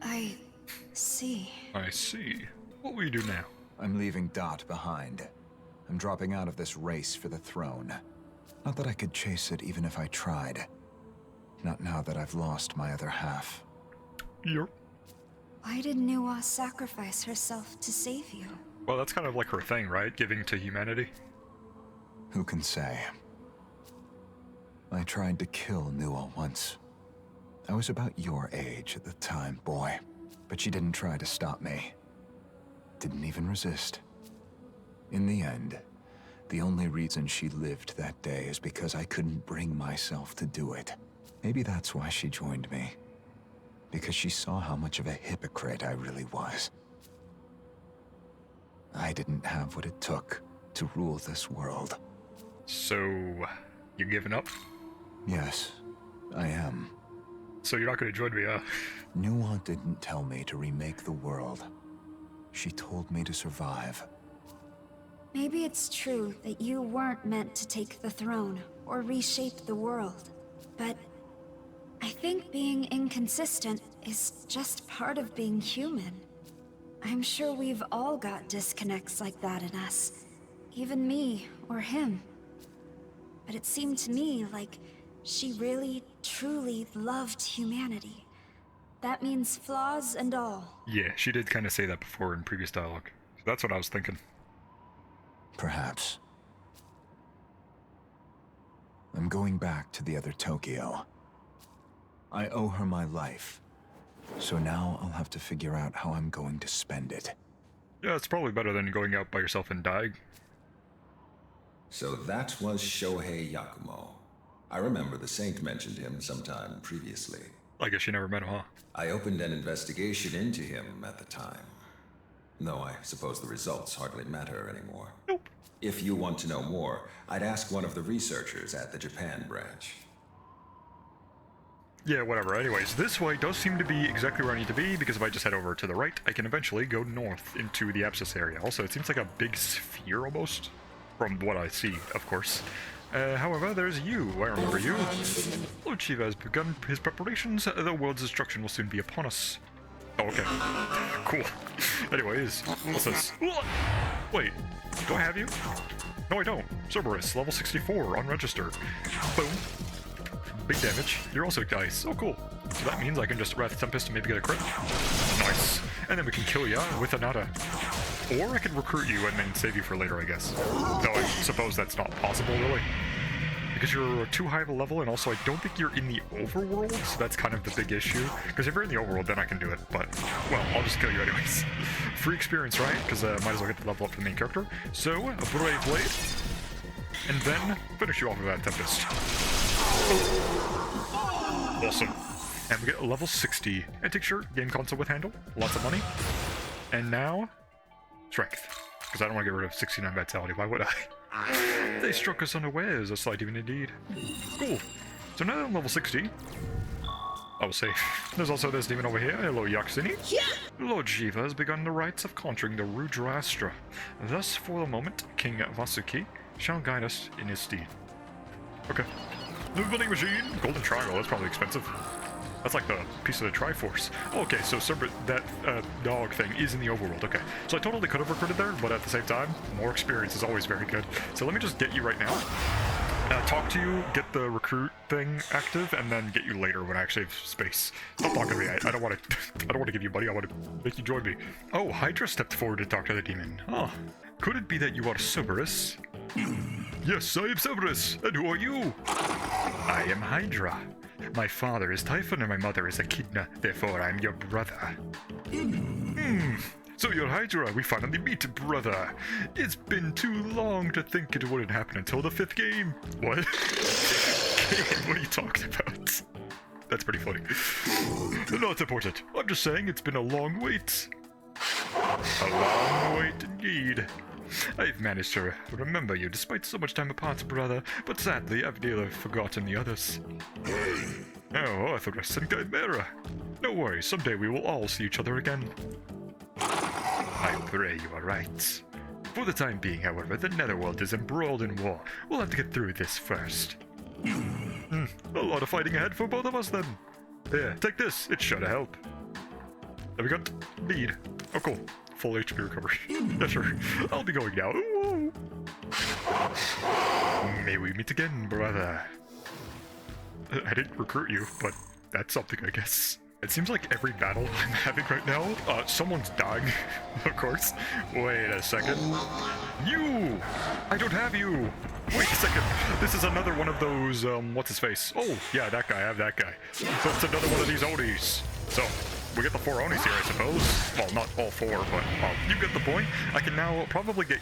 I see. I see. What will you do now? I'm leaving Dot behind. I'm dropping out of this race for the throne. Not that I could chase it even if I tried. Not now that I've lost my other half. You're... Why did Nuwa sacrifice herself to save you? Well, that's kind of like her thing, right? Giving to humanity. Who can say? I tried to kill Nuwa once. I was about your age at the time, boy. But she didn't try to stop me. Didn't even resist. In the end, the only reason she lived that day is because I couldn't bring myself to do it. Maybe that's why she joined me. Because she saw how much of a hypocrite I really was. I didn't have what it took to rule this world. So, you giving up? Yes, I am. So you're not going to join me, huh? Nuwa didn't tell me to remake the world. She told me to survive. Maybe it's true that you weren't meant to take the throne or reshape the world. But I think being inconsistent is just part of being human. I'm sure we've all got disconnects like that in us. Even me or him. But it seemed to me like she really, truly loved humanity. That means flaws and all. Yeah, she did kind of say that before in previous dialogue. So that's what I was thinking. Perhaps. I'm going back to the other Tokyo. I owe her my life. So now I'll have to figure out how I'm going to spend it. Yeah, it's probably better than going out by yourself and dying. So that was Shohei Yakumo. I remember the Saint mentioned him sometime previously. I guess you never met him, huh? I opened an investigation into him at the time. Though I suppose the results hardly matter anymore. Nope. If you want to know more, I'd ask one of the researchers at the Japan branch. Yeah, whatever. Anyways, this way does seem to be exactly where I need to be, because if I just head over to the right, I can eventually go north into the Abscess area. Also, it seems like a big sphere almost, from what I see, of course. However, there's you. I remember you. Lord Shiva has begun his preparations. The world's destruction will soon be upon us. Oh, okay. Cool. Anyways, what's this? Wait, do I have you? No, I don't. Cerberus, level 64, unregistered. Boom. Big damage. You're also dice. Oh, cool. So that means I can just Wrath Tempest and maybe get a crit. Nice. And then we can kill ya with a nada. Or I can recruit you and then save you for later, I guess. Though I suppose that's not possible, really. because you're too high of a level, and also I don't think you're in the overworld, so that's kind of the big issue. Because if you're in the overworld, then I can do it, but, well, I'll just kill you anyways. Free experience, right? Because might as well get the level up for the main character. So, a Brave Blade, and then finish you off with that Tempest. Awesome. And we get a level 60 antique shirt, game console with handle, lots of money. And now, strength. Because I don't want to get rid of 69 vitality, why would I? They struck us unawares, a slight even indeed. Cool. So now I'm level 60. I was safe. There's also this demon over here, hello Yaksini. Yeah. Lord Shiva has begun the rites of conjuring the Rudra Astra. Thus, for the moment, King Vasuki shall guide us in his stead. Okay. New vending machine, golden triangle, that's probably expensive. That's like the piece of the Triforce. Okay, so that dog thing is in the overworld. Okay, so I totally could have recruited there, but at the same time, more experience is always very good. So let me just get you right now. Talk to you, get the recruit thing active, and then get you later when I actually have space. Stop talking to me. I don't want to. I don't want to give you buddy. I want to make you join me. Oh, Hydra stepped forward to talk to the demon. Oh, could it be that you are Cerberus? Yes, I am Cerberus. And who are you? I am Hydra. My father is Typhon and my mother is Echidna, therefore I'm your brother. So you're Hydra, we finally meet, brother. It's been too long to think it wouldn't happen until the 5th game. What? What are you talking about? That's pretty funny. Not important. I'm just saying it's been a long wait. A long wait indeed. I've managed to remember you despite so much time apart, brother, but sadly I've nearly forgotten the others. Oh, I thought I sent Chimera. No worries, someday we will all see each other again. I pray you are right. For the time being, however, the Netherworld is embroiled in war. We'll have to get through this first. A lot of fighting ahead for both of us then. Here, take this, it's sure to help. Have we got need? Oh cool. Full HP recovery. Yeah, sure. I'll be going now. Ooh. May we meet again, brother. I didn't recruit you, but that's something, I guess. It seems like every battle I'm having right now, someone's dying, of course. Wait a second. You! I don't have you! Wait a second. This is another one of those, what's his face? Oh, yeah, that guy. I have that guy. So it's another one of these Odis. So, we get the 4 Onis here, I suppose. Well, not all 4, but you get the point. I can now probably get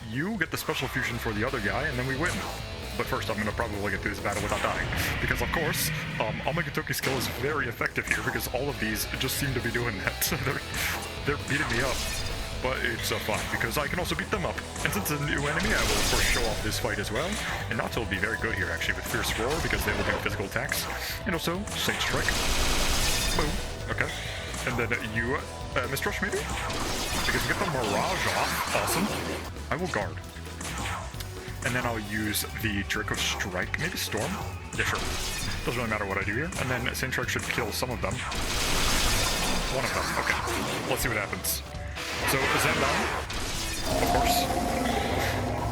the special fusion for the other guy, and then we win. But first, I'm going to probably get through this battle without dying. Because, of course, Omegatoki's skill is very effective here, because all of these just seem to be doing that. They're beating me up. But it's fine, because I can also beat them up. And since it's a new enemy, I will, of course, show off this fight as well. And Nato will be very good here, actually, with Fierce Roar, because they will do physical attacks. And also, Saint Strike. Boom. Okay. And then you, Mist Rush, maybe? Because you get the Mirage off. Awesome. I will guard. And then I'll use the Draco Strike. Maybe Storm? Yeah, sure. Doesn't really matter what I do here. And then Saint Strike should kill some of them. One of them. Okay. Let's see what happens. So, Zendon, of course.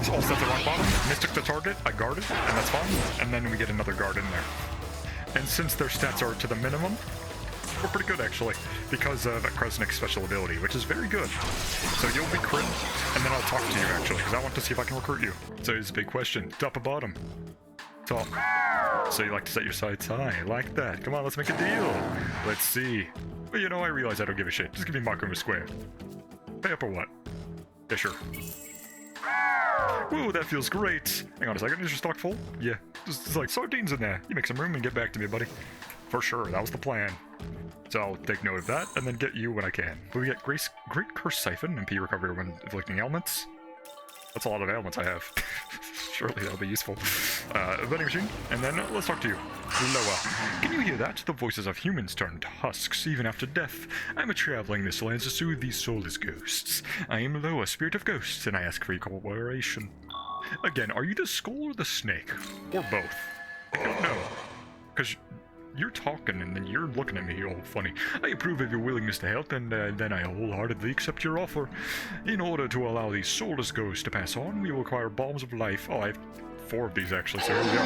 All sets at rock bottom. Mystic the target. I guard it, and that's fine. And then we get another guard in there. And since their stats are to the minimum, we're pretty good, actually, because of Kresnik's special ability, which is very good. So you'll be crit, and then I'll talk to you, actually, because I want to see if I can recruit you. So it's a big question. Top or bottom? Top. So you like to set your sights high. I like that. Come on, let's make a deal. Let's see. But you know, I realize I don't give a shit. Just give me Makuma Square. Pay up or what? Yeah, sure. Whoa, that feels great. Hang on a second, is your stock full? Yeah, there's like sardines in there. You make some room and get back to me, buddy. For sure, that was the plan. So I'll take note of that, and then get you when I can. But we get Great Curse Siphon, MP recovery when inflicting ailments. That's a lot of ailments I have. Surely that'll be useful. Vending machine, and then let's talk to you. Loa. Can you hear that? The voices of humans turn to husks, even after death. I'm a traveling this land to soothe these soulless ghosts. I am Loa, spirit of ghosts, and I ask for your cooperation. Again, are you the skull or the snake? Or both? I don't know. Because you're talking and then you're looking at me all funny. I approve of your willingness to help, and then I wholeheartedly accept your offer. In order to allow these soulless ghosts to pass on, we will require bombs of life. Oh, I have 4 of these actually, so here we go.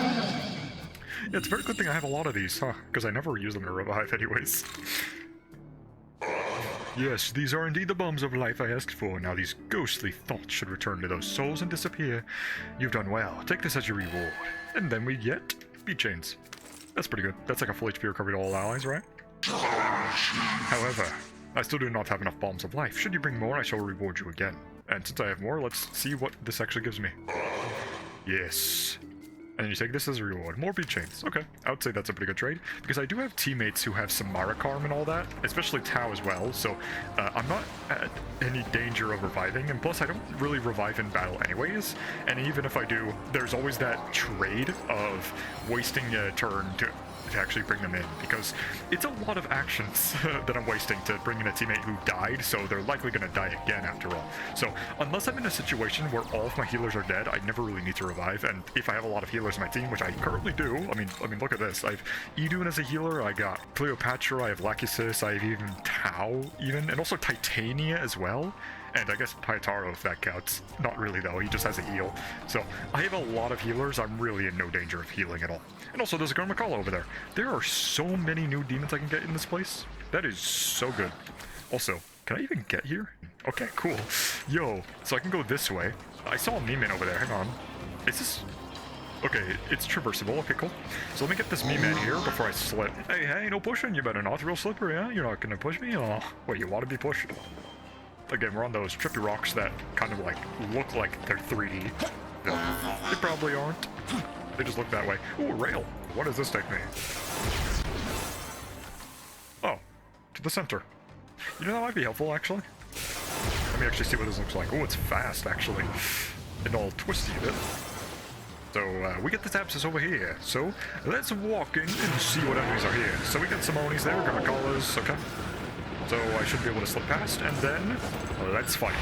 Yeah, it's a very good thing I have a lot of these, huh? Because I never use them to revive anyways. Yes, these are indeed the bombs of life I asked for. Now these ghostly thoughts should return to those souls and disappear. You've done well. Take this as your reward. And then we get speed chains. That's pretty good. That's like a full HP recovery to all allies, right? However, I still do not have enough bombs of life. Should you bring more, I shall reward you again. And since I have more, let's see what this actually gives me. Yes. And then you take this as a reward. More bead chains. Okay, I would say that's a pretty good trade. Because I do have teammates who have some Marakarm and all that, especially Tau as well, so I'm not at any danger of reviving, and plus I don't really revive in battle anyways, and even if I do, there's always that trade of wasting a turn to actually bring them in, because it's a lot of actions that I'm wasting to bring in a teammate who died, so they're likely going to die again after all. So unless I'm in a situation where all of my healers are dead, I never really need to revive, and if I have a lot of healers in my team, which I currently do, I mean look at this. I have Idun as a healer, I got Cleopatra, I have Lachesis, I have even Tau even, and also Titania as well. And I guess Pytaro, if that counts. Not really, though. He just has a heal. So, I have a lot of healers. I'm really in no danger of healing at all. And also, there's a Garmakala over there. There are so many new demons I can get in this place. That is so good. Also, can I even get here? Okay, cool. Yo, so I can go this way. I saw a Meme-Man over there. Hang on. Is this... Okay, it's traversable. Okay, cool. So let me get this Meme-Man here before I slip. Hey, no pushing. You better not. Real slippery, huh? You're not gonna push me? Oh, wait, you want to be pushed? Again, we're on those trippy rocks that kind of like look like they're 3D. No, they probably aren't. They just look that way. Ooh, a rail. What does this take me? Oh, to the center. You know, that might be helpful, actually. Let me actually see what this looks like. Oh, it's fast, actually. And all twisty a bit. So, we get this abscess over here. So, let's walk in and see what enemies are here. So, we got some Onis there, Garmacalas, okay. So I should be able to slip past, and then let's fight.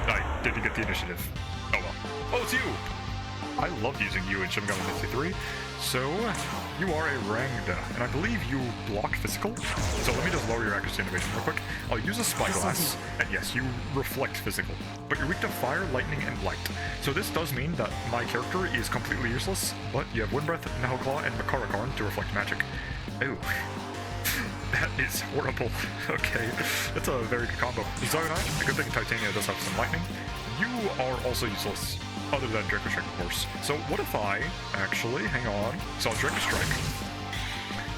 I didn't get the initiative. Oh well. Oh, it's you! I love using you in Shin Megami Tensei 3. So, you are a Rangda, and I believe you block physical. So let me just lower your accuracy innovation real quick. I'll use a spyglass, and yes, you reflect physical. But you're weak to fire, lightning, and light. So this does mean that my character is completely useless, but you have Wind Breath, Nahoclaw, and Makarakarn to reflect magic. Ooh. That is horrible. Okay, that's a very good combo. Zarnite, a good thing Titania does have some lightning. You are also useless, other than Draco Strike, of course. So what if I actually, hang on, so I'll Draco Strike,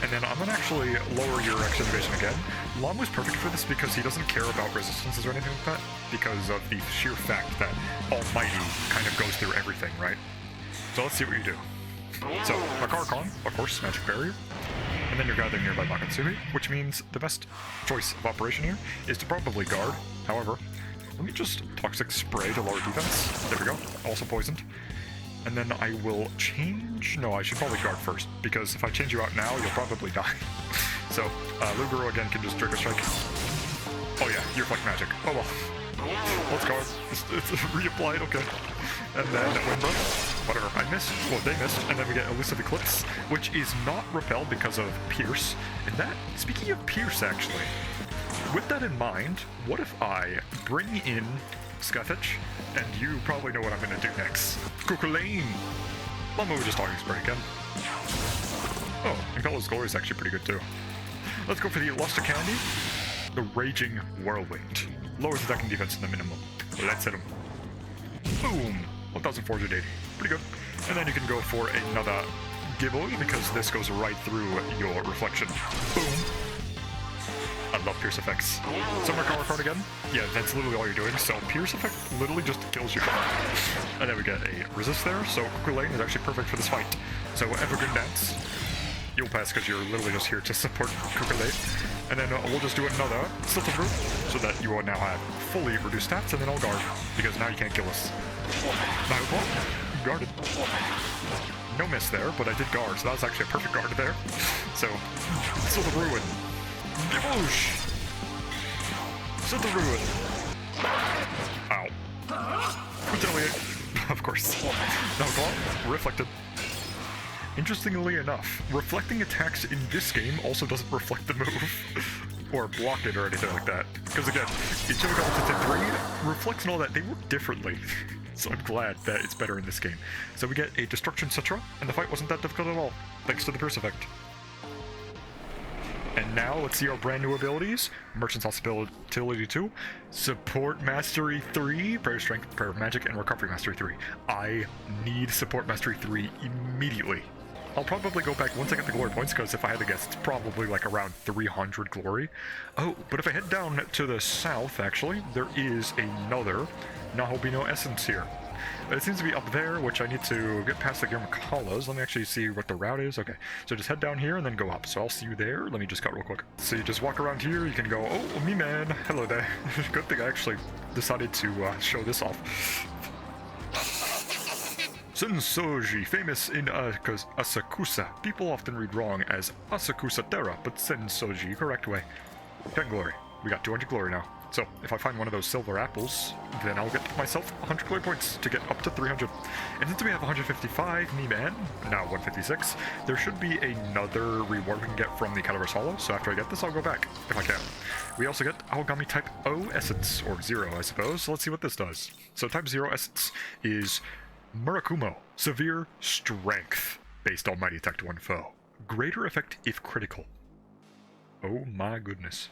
and then I'm gonna actually lower your X innovation again. Lamu's perfect for this because he doesn't care about resistances or anything like that, because of the sheer fact that Almighty kind of goes through everything, right? So let's see what you do. So, Makarakarn, of course, Magic Barrier. And then you're gathering nearby Makatsumi, which means the best choice of operation here is to probably guard. However, let me just Toxic Spray to lower defense. There we go. Also poisoned. And then I will change... No, I should probably guard first, because if I change you out now, you'll probably die. So, Luguru again can just Draco Strike. Oh yeah, you reflect magic. Oh well. Let's guard. It's reapplied, okay. And then Wind Breath. Whatever, I missed. Well, they missed. And then we get Elusive Eclipse, which is not repelled because of Pierce. And that, speaking of Pierce, actually, with that in mind, what if I bring in Scathach, and you probably know what I'm going to do next. Cuculain! Well, we're just talking spray again. Oh, Impello's Glory is actually pretty good too. Let's go for the Luster Candy. The Raging Whirlwind. Lowers attack and defense to the minimum. Let's hit him. Boom! 1,480. Pretty good. And then you can go for another Gibble, because this goes right through your reflection. Boom! I love Pierce effects. Summer Color card again? Yeah, that's literally all you're doing. So Pierce effect literally just kills you. And then we get a resist there, so Cuculain is actually perfect for this fight. So Evergreen Dance. You'll pass because you're literally just here to support Cuculain. And then we'll just do another Silted Root, so that you will now have fully reduced stats, and then I'll guard, because now you can't kill us. Now guarded. No miss there, but I did guard, so that was actually a perfect guard there. So, Silted Ruin. Giboosh! Silted Ruin. Ow. Retaliate. Of course. Now claw. Reflected. Interestingly enough, reflecting attacks in this game also doesn't reflect the move, or block it or anything like that. Because again, in Shin Megami Tensei 3, reflects and all that, they work differently. So I'm glad that it's better in this game. So we get a Destruction Sutra, and the fight wasn't that difficult at all, thanks to the Pierce effect. And now, let's see our brand new abilities. Merchant's Hospitality 2, Support Mastery 3, Prayer Strength, Prayer of Magic, and Recovery Mastery 3. I need Support Mastery 3 immediately. I'll probably go back once I get the glory points, because if I had to guess, it's probably like around 300 glory. Oh, but if I head down to the south, actually, there is another Nahobino essence here. It seems to be up there, which I need to get past the Grimakalas. Let me actually see what the route is. Okay, so just head down here and then go up. So I'll see you there. Let me just cut real quick. So you just walk around here. You can go, oh, me man. Hello there. Good thing I actually decided to show this off. Sensoji, famous in Asakusa. People often read wrong as Asakusa Terra, but Sensoji, correct way. 10 glory. We got 200 glory now. So, if I find one of those silver apples, then I'll get myself 100 glory points to get up to 300. And since we have 155, me man, now 156, there should be another reward we can get from the Calaver's Hollow, so after I get this, I'll go back, if I can. We also get Aogami Type O Essence, or 0, I suppose, so let's see what this does. So, Type 0 Essence is Murakumo, Severe Strength, based on Mighty Attack to one foe. Greater effect if critical. Oh my goodness.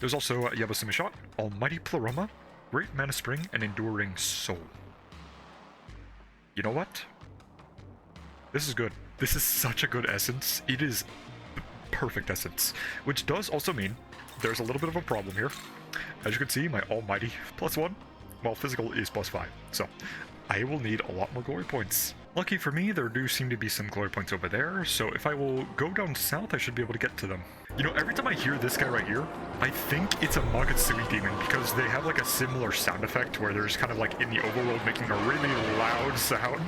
There's also Yabasumi Shot, Almighty Pleroma, Great Mana Spring, and Enduring Soul. You know what? This is good. This is such a good essence. It is perfect essence, which does also mean there's a little bit of a problem here. As you can see, my Almighty +1, while physical is +5. So I will need a lot more glory points. Lucky for me, there do seem to be some glory points over there, so if I will go down south, I should be able to get to them. You know, every time I hear this guy right here, I think it's a Magatsui demon, because they have like a similar sound effect where they're just kind of like in the overworld making a really loud sound.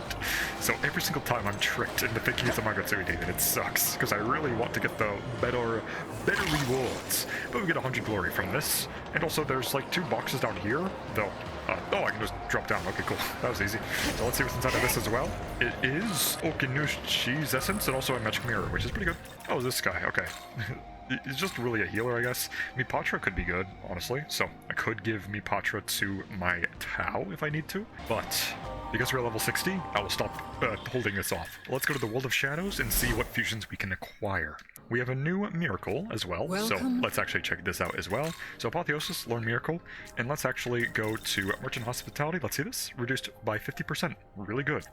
So every single time I'm tricked into thinking it's a Magatsui demon. It sucks, because I really want to get the better rewards. But we get 100 glory from this, and also there's like 2 boxes down here, though. Oh, I can just drop down. Okay, cool. That was easy. So let's see what's inside of this as well. It is Okinushi's essence and also a magic mirror, which is pretty good. Oh, this guy. Okay. He's just really a healer, I guess. Mipatra could be good, honestly. So I could give Mipatra to my Tau if I need to. But because we're level 60, I will stop holding this off. Let's go to the World of Shadows and see what fusions we can acquire. We have a new miracle as well, so let's actually check this out as well. So Apotheosis, Learn Miracle, and let's actually go to Merchant Hospitality. Let's see this, reduced by 50%, really good.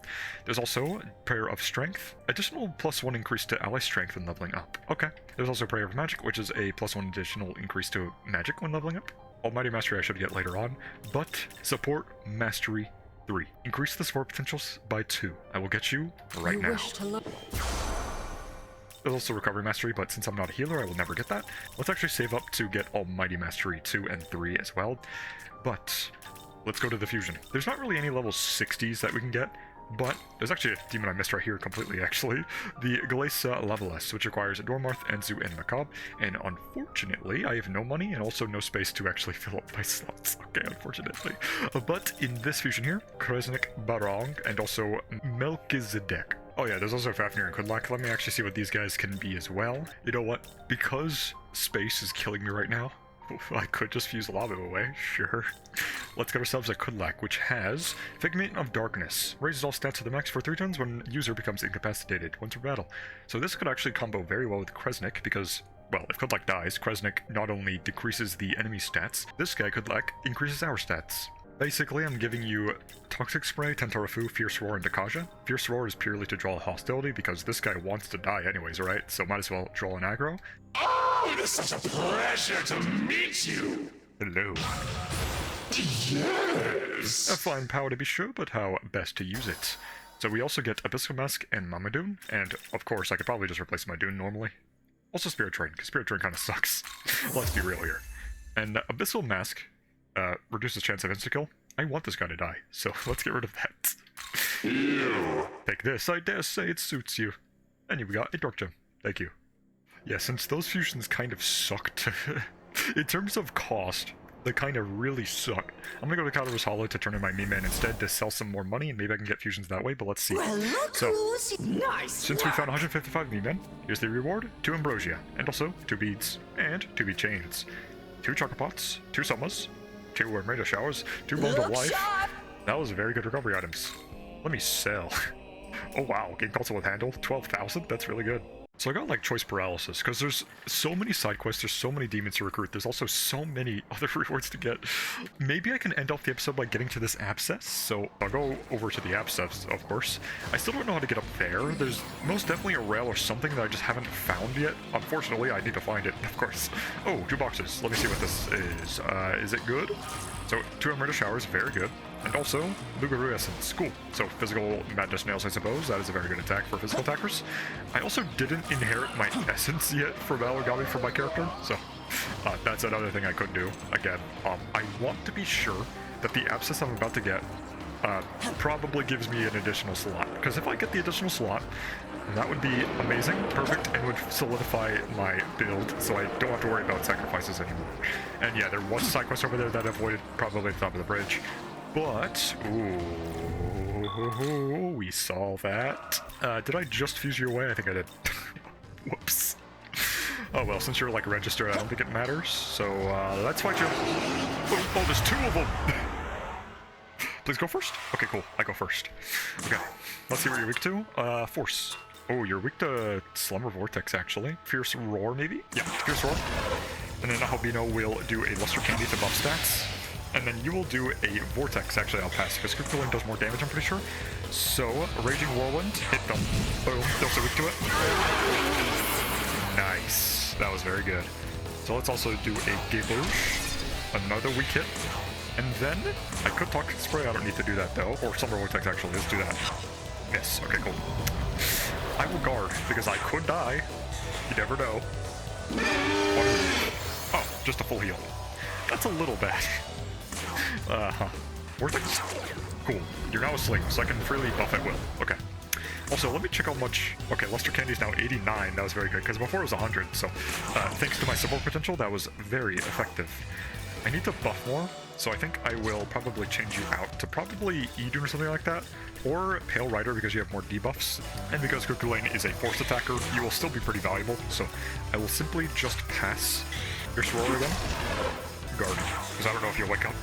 There's also Prayer of Strength, additional +1 increase to ally strength when leveling up. Okay, there's also Prayer of Magic, which is a +1 additional increase to magic when leveling up. Almighty Mastery I should get later on, but Support Mastery 3. Increase the support potentials by 2. I will get you right now. There's also Recovery Mastery, but since I'm not a healer, I will never get that. Let's actually save up to get Almighty Mastery 2 and 3 as well. But let's go to the fusion. There's not really any level 60s that we can get, but there's actually a demon I missed right here completely, actually. The Galesa Leveless, which requires Dormarth, Enzu, and Macabre. And unfortunately, I have no money and also no space to actually fill up my slots. Okay, unfortunately. But in this fusion here, Kresnik Barong and also Melchizedek. Oh yeah, there's also Fafnir and Kudlak. Let me actually see what these guys can be as well. You know what? Because space is killing me right now, I could just fuse Lava away, sure. Let's get ourselves a Kudlak, which has Figment of Darkness. Raises all stats to the max for 3 turns when user becomes incapacitated once per battle. So this could actually combo very well with Kresnik, because, well, if Kudlak dies, Kresnik not only decreases the enemy's stats, this guy, Kudlak, increases our stats. Basically, I'm giving you Toxic Spray, Tentarafu, Fierce Roar, and Dakaja. Fierce Roar is purely to draw hostility, because this guy wants to die anyways, right? So might as well draw an aggro. Oh, it is such a pleasure to meet you! Hello. Yes! A fine power to be sure, but how best to use it. So we also get Abyssal Mask and Mamadune, and of course I could probably just replace Mamadune normally. Also Spirit Train, because Spirit Train kind of sucks. Let's be real here. And Abyssal Mask reduces chance of insta-kill. I want this guy to die, so let's get rid of that. Ew. Take this, I dare say it suits you. And you got a Dark Gem. Thank you. Yeah, since those fusions kind of sucked, in terms of cost, they kind of really suck. I'm gonna go to Calaver's Hollow to turn in my Me-Man instead to sell some more money, and maybe I can get fusions that way, but let's see. Well, look So, who's nice. since we found 155 Me-Men, here's the reward: 2 Ambrosia, and also 2 beads, and 2 bead chains, 2 Chocopots, 2 Summers, 2 Tornado Showers, 2 Bones of Look Life. sharp. That was very good recovery items. Let me sell. Oh wow, game console with handle, 12,000? That's really good. So I got like choice paralysis, because there's so many side quests, there's so many demons to recruit, there's also so many other rewards to get. Maybe I can end off the episode by getting to this abscess, so I'll go over to the abscess, of course. I still don't know how to get up there. There's most definitely a rail or something that I just haven't found yet. Unfortunately, I need to find it, of course. Oh, 2 boxes. Let me see what this is. Is it good? So, 2 Emerald Showers, very good. And also, Lugaru Essence, cool. So, physical Madness Nails, I suppose. That is a very good attack for physical attackers. I also didn't inherit my Essence yet from Alagami for my character, so that's another thing I could do. Again, I want to be sure that the Abscess I'm about to get probably gives me an additional slot. Because if I get the additional slot, that would be amazing, perfect, and would solidify my build, so I don't have to worry about sacrifices anymore. And yeah, there was a side quest over there that I avoided probably at the top of the bridge. But, ooh, we saw that. Did I just fuse you away? I think I did. Whoops. Oh well, since you're like registered, I don't think it matters. So, let's fight you. Oh, there's 2 of them! Please go first? Okay, cool. I go first. Okay, let's see what you're weak to. Force. Oh, you're weak to Slumber Vortex, actually. Fierce Roar, maybe? Yeah, Fierce Roar. And then Albino will do a Luster Candy to buff stats. And then you will do a Vortex. Actually, I'll pass because Crippling does more damage, I'm pretty sure. So, Raging Whirlwind, hit them. Boom. They're also weak to it. Nice. That was very good. So let's also do a Gabouche. Another weak hit. And then, I could Toxic Spray. I don't need to do that, though. Or Summer Vortex, actually. Let's do that. Miss. Okay, cool. I will guard, because I could die. You never know. Oh, just a full heal. That's a little bad. Vortex? Cool. You're now a sling, so I can freely buff at will. Okay. Also, let me check how much... Okay, Luster Candy is now 89. That was very good, because before it was 100. So, thanks to my support potential, that was very effective. I need to buff more, so I think I will probably change you out to probably Idun or something like that. Or Pale Rider, because you have more debuffs. And because Kukulane is a force attacker, you will still be pretty valuable. So, I will simply just pass your Swirl again. Guard, because I don't know if you'll wake up.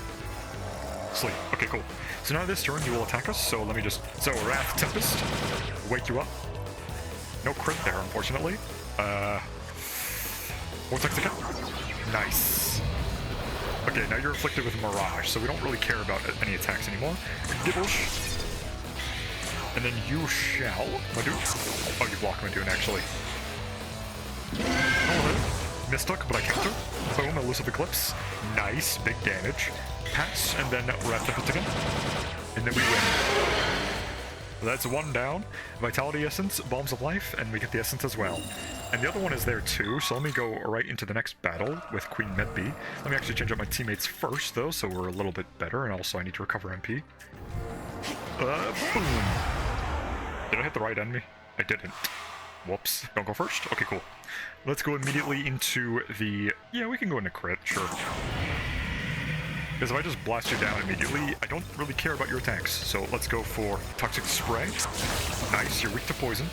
Sleep. Okay, cool. So now this turn you will attack us, so let me just... So, Wrath Tempest, wake you up. No crit there, unfortunately. Vortex again. Nice. Okay, now you're afflicted with Mirage, so we don't really care about any attacks anymore. Gibbles. And then you shall... Madoon? Oh, you block Madoon, actually. Mistook, but I counter. Boom, Elusive Eclipse. Nice, big damage. Pass, and then Wrath Tempest again. And then we win. That's 1 down. Vitality Essence, Bombs of Life, and we get the Essence as well. And the other one is there too, so let me go right into the next battle with Queen Medbee. Let me actually change up my teammates first, though, so we're a little bit better, and also I need to recover MP. Boom! Did I hit the right enemy? I didn't. Whoops. Don't go first? Okay, cool. Let's go immediately into the... Yeah, we can go into crit, sure. Because if I just blast you down immediately, I don't really care about your attacks. So let's go for Toxic Spray. Nice, you're weak to poison.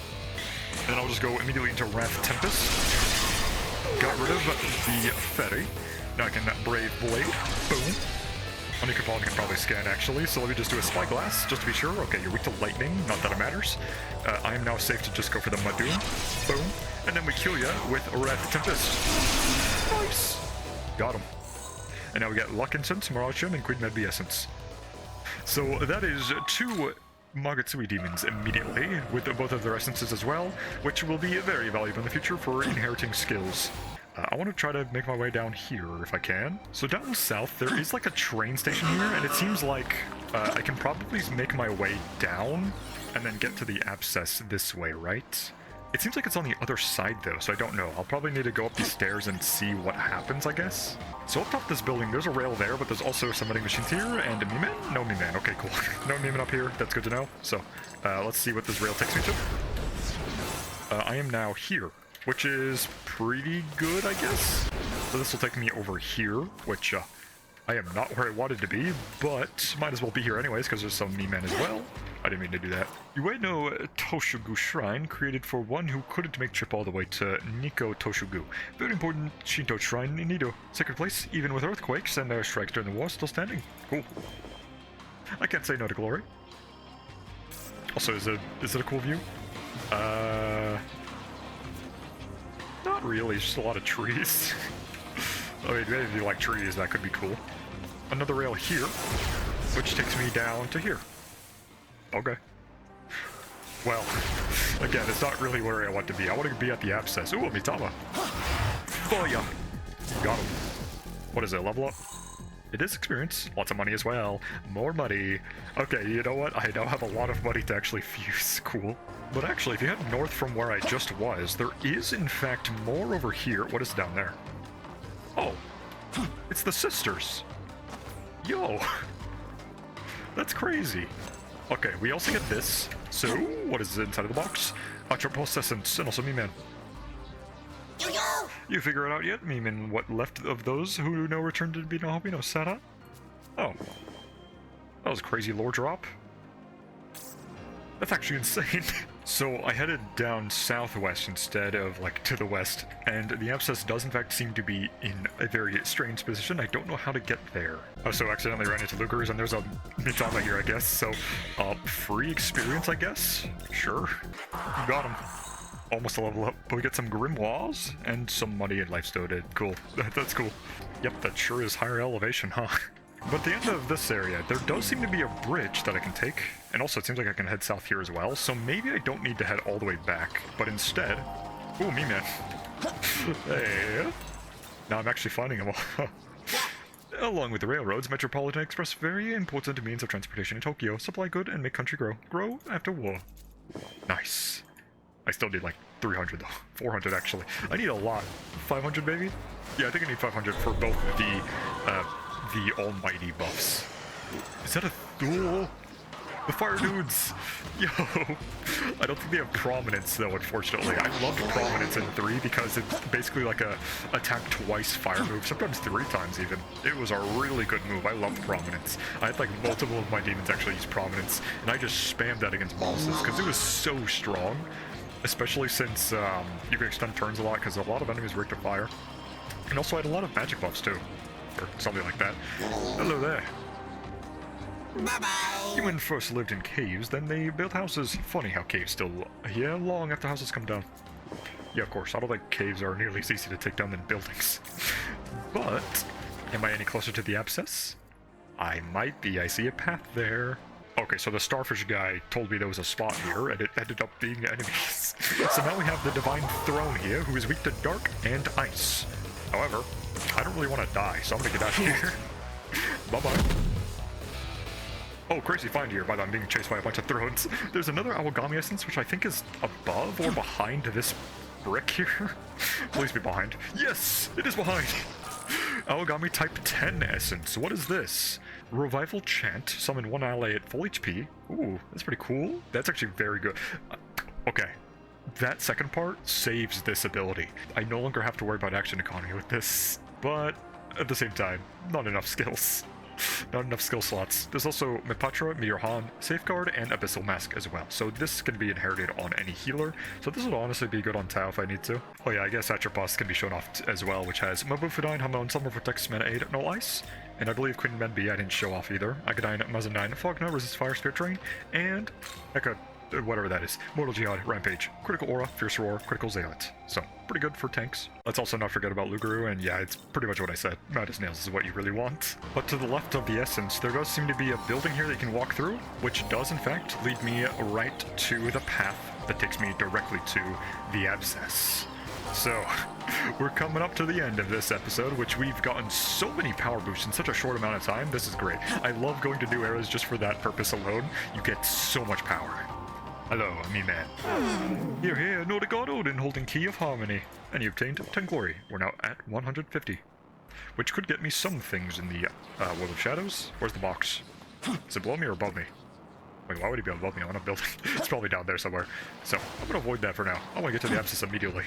And then I'll just go immediately into Wrath Tempest. Got rid of the Fairy. Now I can Brave Blade. Boom. Onycopon can probably scan, actually, so let me just do a Spyglass, just to be sure. Okay, you're weak to lightning, not that it matters. I am now safe to just go for the Madoon. Boom. And then we kill you with Wrath Tempest. Nice. Got him. And now we get Luck Incense, Mirage Gem, and Queen Medbee Essence. So that is 2 Magatsuki demons immediately, with both of their essences as well, which will be very valuable in the future for inheriting skills. I want to try to make my way down here if I can. So down south, there is like a train station here, and it seems like I can probably make my way down and then get to the Abscess this way, right? It seems like it's on the other side though, so I don't know. I'll probably need to go up these stairs and see what happens, I guess. So up top of this building, there's a rail there, but there's also some vending machines here, and a Mii-Man? No Mii-Man, okay, cool. No Mii-Man up here, that's good to know. So, let's see what this rail takes me to. I am now here, which is pretty good, I guess. So this will take me over here, which, I am not where I wanted to be, but might as well be here anyways, because there's some Mii-Man as well. I didn't mean to do that. Ueno Toshugu Shrine, created for one who couldn't make trip all the way to Nikko Toshugu. Very important Shinto shrine in Nido. Sacred place, even with earthquakes and strikes during the war, still standing. Cool. I can't say no to glory. Also, is it a cool view? Not really, it's just a lot of trees. I mean, maybe if you like trees, that could be cool. Another rail here, which takes me down to here. Okay. Well, again, it's not really where I want to be. I want to be at the abscess. Ooh, Mitama. Oh, yeah. Got him. What is it, level up? It is experience. Lots of money as well. More money. Okay, you know what? I now have a lot of money to actually fuse. Cool. But actually, if you head north from where I just was, there is, in fact, more over here. What is down there? Oh. It's the sisters. Yo. That's crazy. Okay, we also get this. So, what is inside of the box? Atropos Essence, and also Me-Man. You figure it out yet, Me-Man? What left of those who no returned to be no hope, no Sata? Oh. That was a crazy lore drop. That's actually insane. So I headed down southwest instead of, like, to the west, and the abscess does in fact seem to be in a very strange position. I don't know how to get there. I also accidentally ran into Lucas, and there's a Mitama here, I guess, so, free experience, I guess? Sure. Got him. Almost a level up, but we get some grimoires and some money and life stoted. Cool. That's cool. Yep, that sure is higher elevation, huh? But at the end of this area, there does seem to be a bridge that I can take, and also it seems like I can head south here as well, so maybe I don't need to head all the way back, but instead... Ooh, Me-Man. Hey. Now I'm actually finding them all. Along with the railroads, Metropolitan Express, very important means of transportation in Tokyo. Supply good and make country grow. Grow after war. Nice. I still need like 300 though. 400 actually. I need a lot. 500 maybe? Yeah, I think I need 500 for both the almighty buffs. Is that a... Oh, the fire dudes! Yo! I don't think they have prominence though, unfortunately. I loved prominence in 3 because it's basically like a attack twice fire move, sometimes 3 times even. It was a really good move. I loved prominence. I had like multiple of my demons actually use prominence, and I just spammed that against bosses because it was so strong. Especially since you can extend turns a lot because a lot of enemies react to fire. And also I had a lot of magic buffs too. Or something like that. Hello there. Bye-bye! Humans first lived in caves, then they built houses. Funny how caves still here long after houses come down. Yeah, of course, I don't think caves are nearly as easy to take down than buildings. But, am I any closer to the abscess? I might be. I see a path there. Okay, so the starfish guy told me there was a spot here, and it ended up being enemies. So now we have the Divine Throne here, who is weak to dark and ice. However, I don't really want to die, so I'm gonna get out of here. Bye-bye. Oh, crazy find here, by the way, I'm being chased by a bunch of thrones. There's another Awagami essence, which I think is above or behind this brick here. Please be behind. Yes, it is behind. Awagami type 10 essence. What is this? Revival chant. Summon one ally at full HP. Ooh, that's pretty cool. That's actually very good. Okay. That second part saves this ability. I no longer have to worry about action economy with this, but at the same time, not enough skills. Not enough skill slots. There's also Mepatra, Meteor Han, Safeguard, and Abyssal Mask as well. So this can be inherited on any healer. So this would honestly be good on Tau if I need to. Oh yeah, I guess Atropos can be shown off as well, which has Mabufudine, Hamon, Summer Protects, Mana Aid, No Ice. And I believe Queen Menbi I didn't show off either. Agadine, Mazandine, Fogna, Resist Fire, Spirit Drain, and Eka, whatever that is. Mortal Jihad, Rampage, Critical Aura, Fierce Roar, Critical Zealot. So, pretty good for tanks. Let's also not forget about Luguru, and yeah, it's pretty much what I said. Madness Nails is what you really want. But to the left of the essence, there does seem to be a building here that you can walk through, which does in fact lead me right to the path that takes me directly to the abscess. So, we're coming up to the end of this episode, which we've gotten so many power boosts in such a short amount of time. This is great. I love going to new eras just for that purpose alone. You get so much power. Hello, Me-Man. Here, Nordic God Odin holding Key of Harmony. And you obtained 10 glory. We're now at 150. Which could get me some things in the World of Shadows. Where's the box? Is it below me or above me? Wait, why would he be above me on a building? It's probably down there somewhere. So, I'm gonna avoid that for now. I wanna get to the abscess immediately.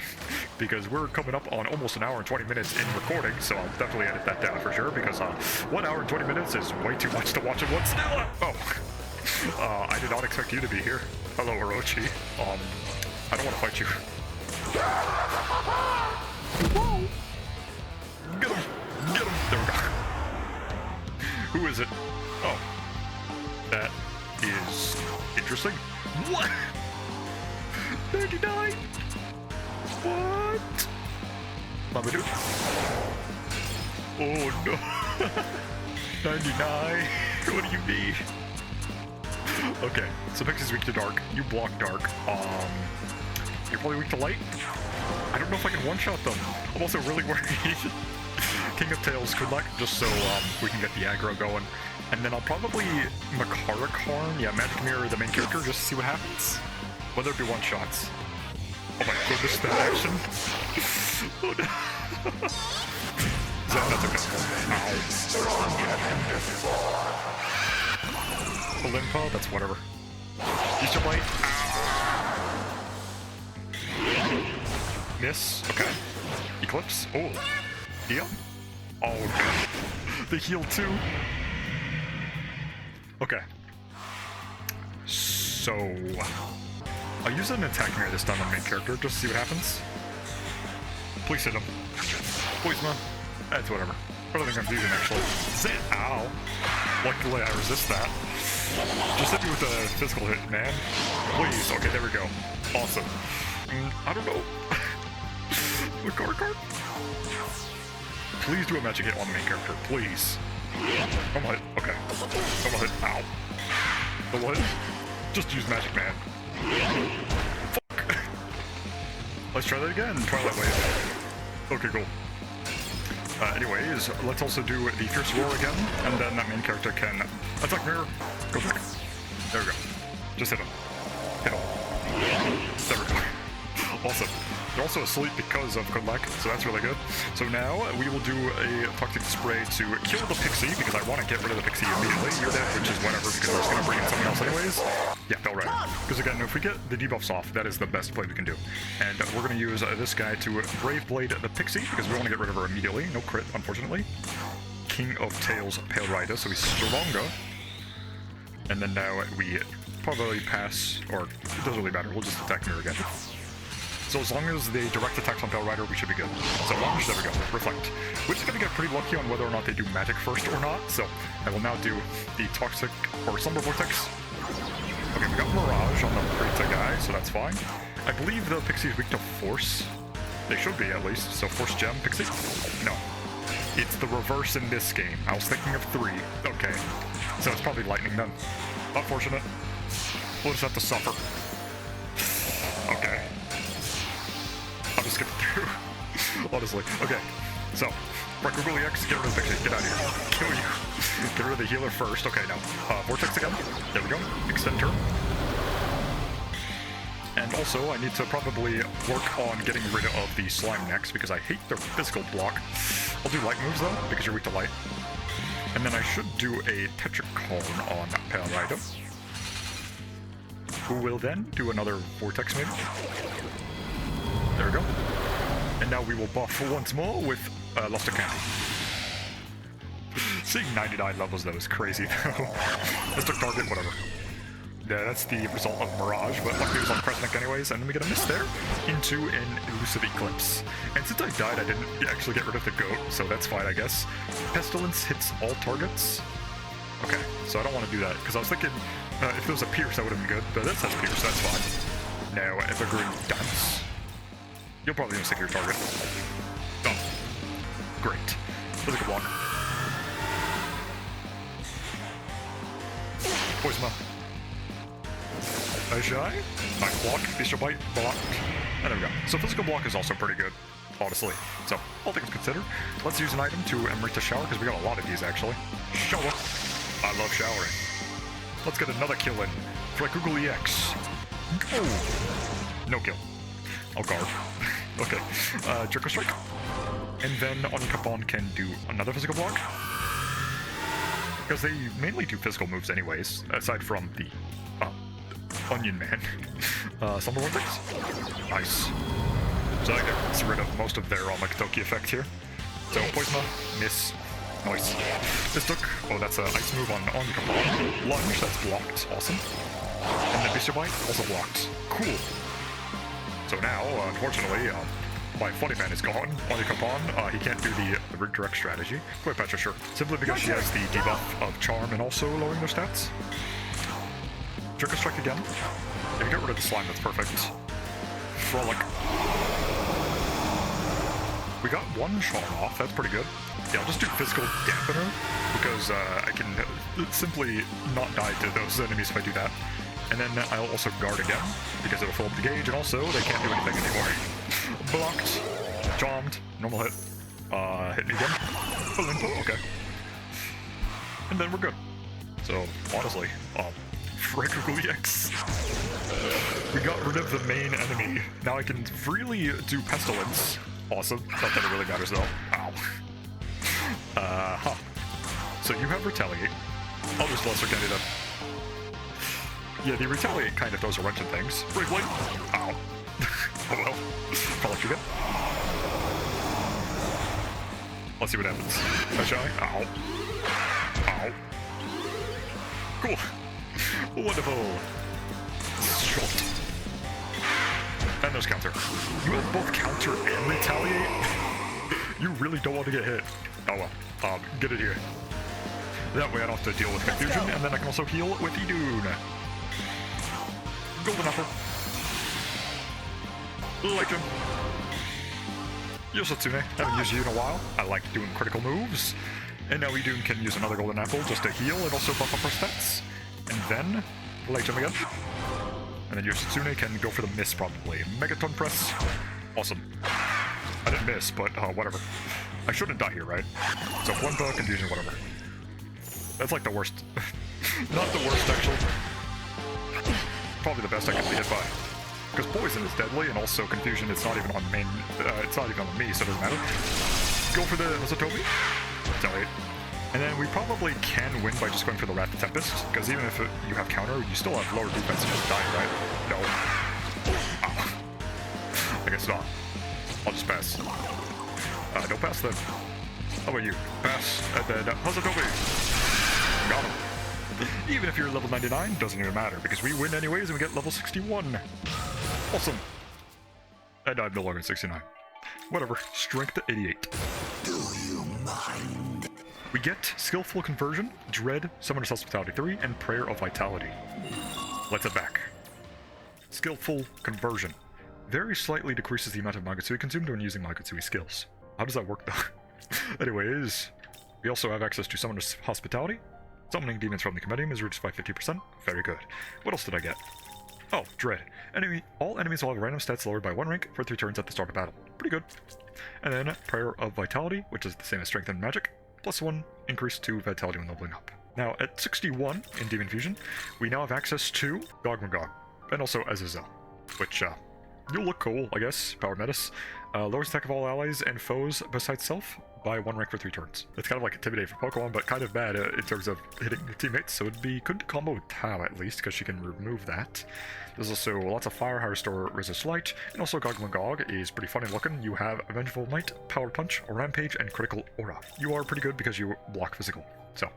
Because we're coming up on almost an hour and 20 minutes in recording, so I'll definitely edit that down for sure, because 1 hour and 20 minutes is way too much to watch at once. Oh. I did not expect you to be here. Hello, Orochi. I don't want to fight you. Get him! Get him! There we go. Who is it? Oh. That is interesting. What? 39? What? Babadook. Oh no. 99. What do you need? Okay, so Pixie's weak to dark. You block dark. You're probably weak to light. I don't know if I can one-shot them. I'm also really worried. King of Tails could like just so we can get the aggro going. And then I'll probably Makarakarn, yeah, Magic Mirror the main character just to see what happens. Whether it be one-shots. Oh my goodness, that action. Oh no. That's okay. Ow. Olimpo, that's whatever. Easter Bite. Miss. Okay. Eclipse. Oh. Heal. Oh, okay. They heal too. Okay. So I'll use an attack mirror this time on the main character just to see what happens. Please hit him. Please, man. That's whatever. I don't think I'm using actually. Zit! Ow. Luckily I resist that. Just hit me with a physical hit, man. Please. Okay, there we go. Awesome. I don't know. The card. Please do a magic hit on the main character, please. Come on, okay. Come on, ow. The what? Just use magic, man. Fuck. Let's try that again. Twilight Wave. Okay, cool. Anyways, let's also do the Fierce Roar again, and then that main character can attack mirror. Go back. There we go. Just hit him. Hit him. There we go. Awesome. They're also asleep because of good luck, so that's really good. So now we will do a toxic spray to kill the pixie, because I want to get rid of the pixie immediately. You're dead, which is whatever, because I was going to bring in someone else anyways. Yeah, Bell Rider. Because again, if we get the debuffs off, that is the best play we can do. And we're going to use this guy to Brave Blade the pixie, because we want to get rid of her immediately. No crit, unfortunately. King of Tails, Pale Rider, so he's stronger. And then now we probably pass, or it doesn't really matter, we'll just attack mirror again. So as long as they direct attacks on Pale Rider, we should be good. So launch, there we go, reflect. We're just gonna get pretty lucky on whether or not they do magic first or not. So I will now do the toxic or slumber vortex. Okay, we got Mirage on the Prita guy, so that's fine. I believe the pixie is weak to force. They should be at least. So force gem, pixie? No. It's the reverse in this game. I was thinking of 3. Okay. So it's probably lightning then. Unfortunate. We'll just have to suffer. Okay. I'll just skip it through. Honestly. Okay. So, right, Google EX, get rid of the pixie. Get out of here. Kill you. Get rid of the healer first. Okay, now. Vortex again. There we go. Extend turn. And also, I need to probably work on getting rid of the slime next, because I hate their physical block. I'll do light moves though, because you're weak to light. And then I should do a Tetracorn on Pale Rider, who will then do another Vortex maybe. There we go. And now we will buff once more with Luster Candy. Seeing 99 levels though is crazy though. Let's took target, whatever. Yeah, that's the result of Mirage, but luckily it was on Kresnik anyways, and then we get a miss there into an Elusive Eclipse. And since I died, I didn't actually get rid of the goat, so that's fine, I guess. Pestilence hits all targets. Okay, so I don't want to do that, because I was thinking if there was a Pierce, that would have been good, but this has Pierce, that's fine. Now, Evergreen Dance. You'll probably even stick your target. Oh, great. Physical block. Poison up. Shy. Nice block. Bestial Bite. Blocked. And there we go. So physical block is also pretty good, honestly. So, all things considered, let's use an item to Emerita Shower, because we got a lot of these actually. Shower. I love showering. Let's get another kill in. For like Google EX. Oh. No kill. I'll guard. Okay. Trick or Strike. And then Onikapon can do another physical block. Because they mainly do physical moves anyways, aside from the Onion Man. Slumber Vortex. Nice. So that gets rid of most of their Toki effect here. So Poison, miss. Nice. This took, oh, that's an ice move on Onikapon. Lunge, that's blocked. Awesome. And then Bestial Bite, also blocked. Cool. So now, unfortunately, my Funny Man is gone. Onikapon, he can't do the redirect strategy. Cleopatra, sure. Simply because she has the debuff of Charm and also lowering their stats. Trick or Strike again. If you get rid of the slime, that's perfect. Frolic. We got one shot off, that's pretty good. Yeah, I'll just do Physical Dampener, because I can simply not die to those enemies if I do that. And then I'll also guard again, because it'll fill up the gauge, and also they can't do anything anymore. Blocked, charmed, normal hit. Hit me again. Olimpo, okay. And then we're good. So, honestly, Friggle EX. We got rid of the main enemy. Now I can freely do Pestilence. Awesome. Not that it really matters though. Ow. So you have Retaliate. I'll just Lesser Candy then. Yeah, the Retaliate kind of throws a wrench in things. Briefly. Ow. Oh well. Probably should get. Let's see what happens. Shall I? Ow. Ow. Cool. Wonderful. Shot. And there's counter. You have both counter and retaliate? You really don't want to get hit. Oh well. Get it here. That way I don't have to deal with confusion, and then I can also heal with Idun. Golden Apple. Legend. Yosatsune. Haven't used you in a while. I like doing critical moves. And now Idun can use another Golden Apple just to heal and also buff up her stats. And then, Legend again. And then Yosatsune can go for the miss probably. Megaton Press. Awesome. I didn't miss, but whatever. I shouldn't die here, right? So one bug, confusion, whatever. That's like the worst. Not the worst, actually. Probably the best I could be hit by. Because poison is deadly, and also confusion. It's not even on main. It's not even on me, so it doesn't matter. Go for the Nozotomi. Retaliate. And then we probably can win by just going for the Wrath of Tempest, because even if you have counter, you still have lower defense and just die, right? No. Ow. I guess not. I'll just pass. Don't pass then. How about you? Pass, and then Nozotomi. Got him. Even if you're level 99, doesn't even matter, because we win anyways and we get level 61. Awesome. And I'm no longer 69. Whatever. Strength 88. Do you mind? We get Skillful Conversion, Dread, Summoner's Hospitality 3, and Prayer of Vitality. Let's head back. Skillful Conversion. Very slightly decreases the amount of Magutsui consumed when using Magutsui skills. How does that work though? Anyways, we also have access to Summoner's Hospitality. Summoning demons from the Compendium is reduced by 50%. Very good. What else did I get? Oh, Dread. All enemies will have random stats lowered by 1 rank for 3 turns at the start of battle. Pretty good. And then Prayer of Vitality, which is the same as Strength and Magic, plus 1 increase to Vitality when leveling up. Now, at 61 in Demon Fusion, we now have access to Gog Magog, and also Azazel, which, you'll look cool, I guess. Power Metis. Lowers attack of all allies and foes besides self by 1 rank for 3 turns. It's kind of like Intimidate for Pokemon, but kind of bad in terms of hitting your teammates, so it'd be good to combo with Tao at least, because she can remove that. There's also lots of fire, high restore, resist light, and also Gog Magog is pretty funny looking. You have Vengeful Might, Power Punch, Rampage, and Critical Aura. You are pretty good because you block physical, so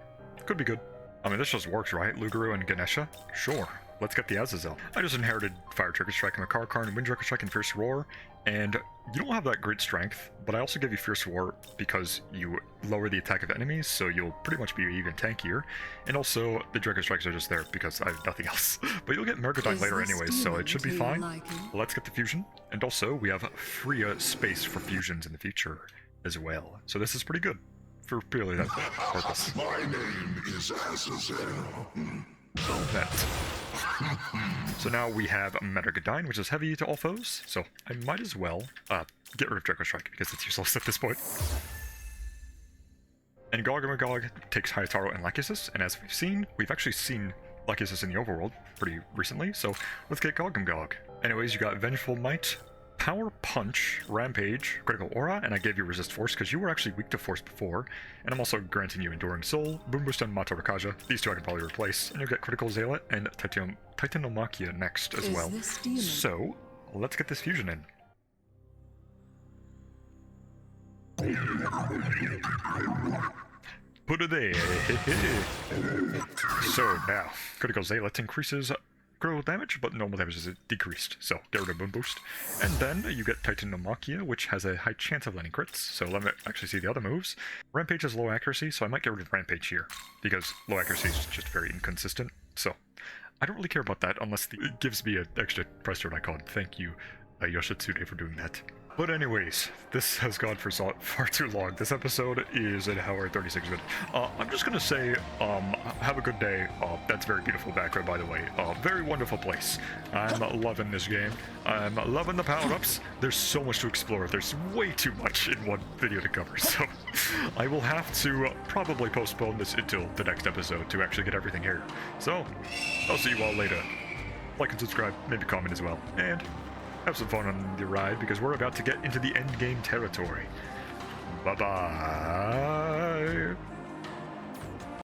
could be good. I mean, this just works, right? Luguru and Ganesha? Sure. Let's get the Azazel. I just inherited Fire Trigger Strike, Makar Karn, Wind Trigger Strike, and Fierce Roar, and you don't have that great strength, but I also give you Fierce Roar because you lower the attack of enemies, so you'll pretty much be even tankier, and also the Trigger Strikes are just there because I have nothing else. But you'll get Mercadine later anyways, so it should be fine. Let's get the fusion, and also we have freer space for fusions in the future as well, so this is pretty good for purely that purpose. My name is Azazel. That. So now we have Metargadine, which is heavy to all foes, so I might as well get rid of Draco Strike because it's useless at this point. And Gog and Magog takes Hytaro and Lachesis, and as we've actually seen Lachesis in the overworld pretty recently, so let's get Gog and Magog. Anyways, you got Vengeful Might, Power Punch, Rampage, Critical Aura, and I gave you Resist Force because you were actually weak to Force before, and I'm also granting you Enduring Soul, Boom Boost, and Mata Rakaja. These 2 I can probably replace, and you'll get Critical Zealot and Titanomakia next as well. So, let's get this fusion in. Put it there. So now, Critical Zealot increases critical damage, but normal damage is decreased, so get rid of Boom Boost. And then you get Titanomakia, which has a high chance of landing crits, so let me actually see the other moves. Rampage has low accuracy, so I might get rid of Rampage here, because low accuracy is just very inconsistent, so I don't really care about that unless it gives me an extra press turn icon. Thank you, Yoshitsune, for doing that. But anyways, this has gone for far too long. This episode is an hour and 36 minutes. I'm just gonna say, have a good day. That's very beautiful background, by the way. Very wonderful place. I'm loving this game. I'm loving the power-ups. There's so much to explore. There's way too much in one video to cover, so I will have to probably postpone this until the next episode to actually get everything here. So, I'll see you all later. Like and subscribe, maybe comment as well, and have some fun on the ride, because we're about to get into the endgame territory. Bye-bye.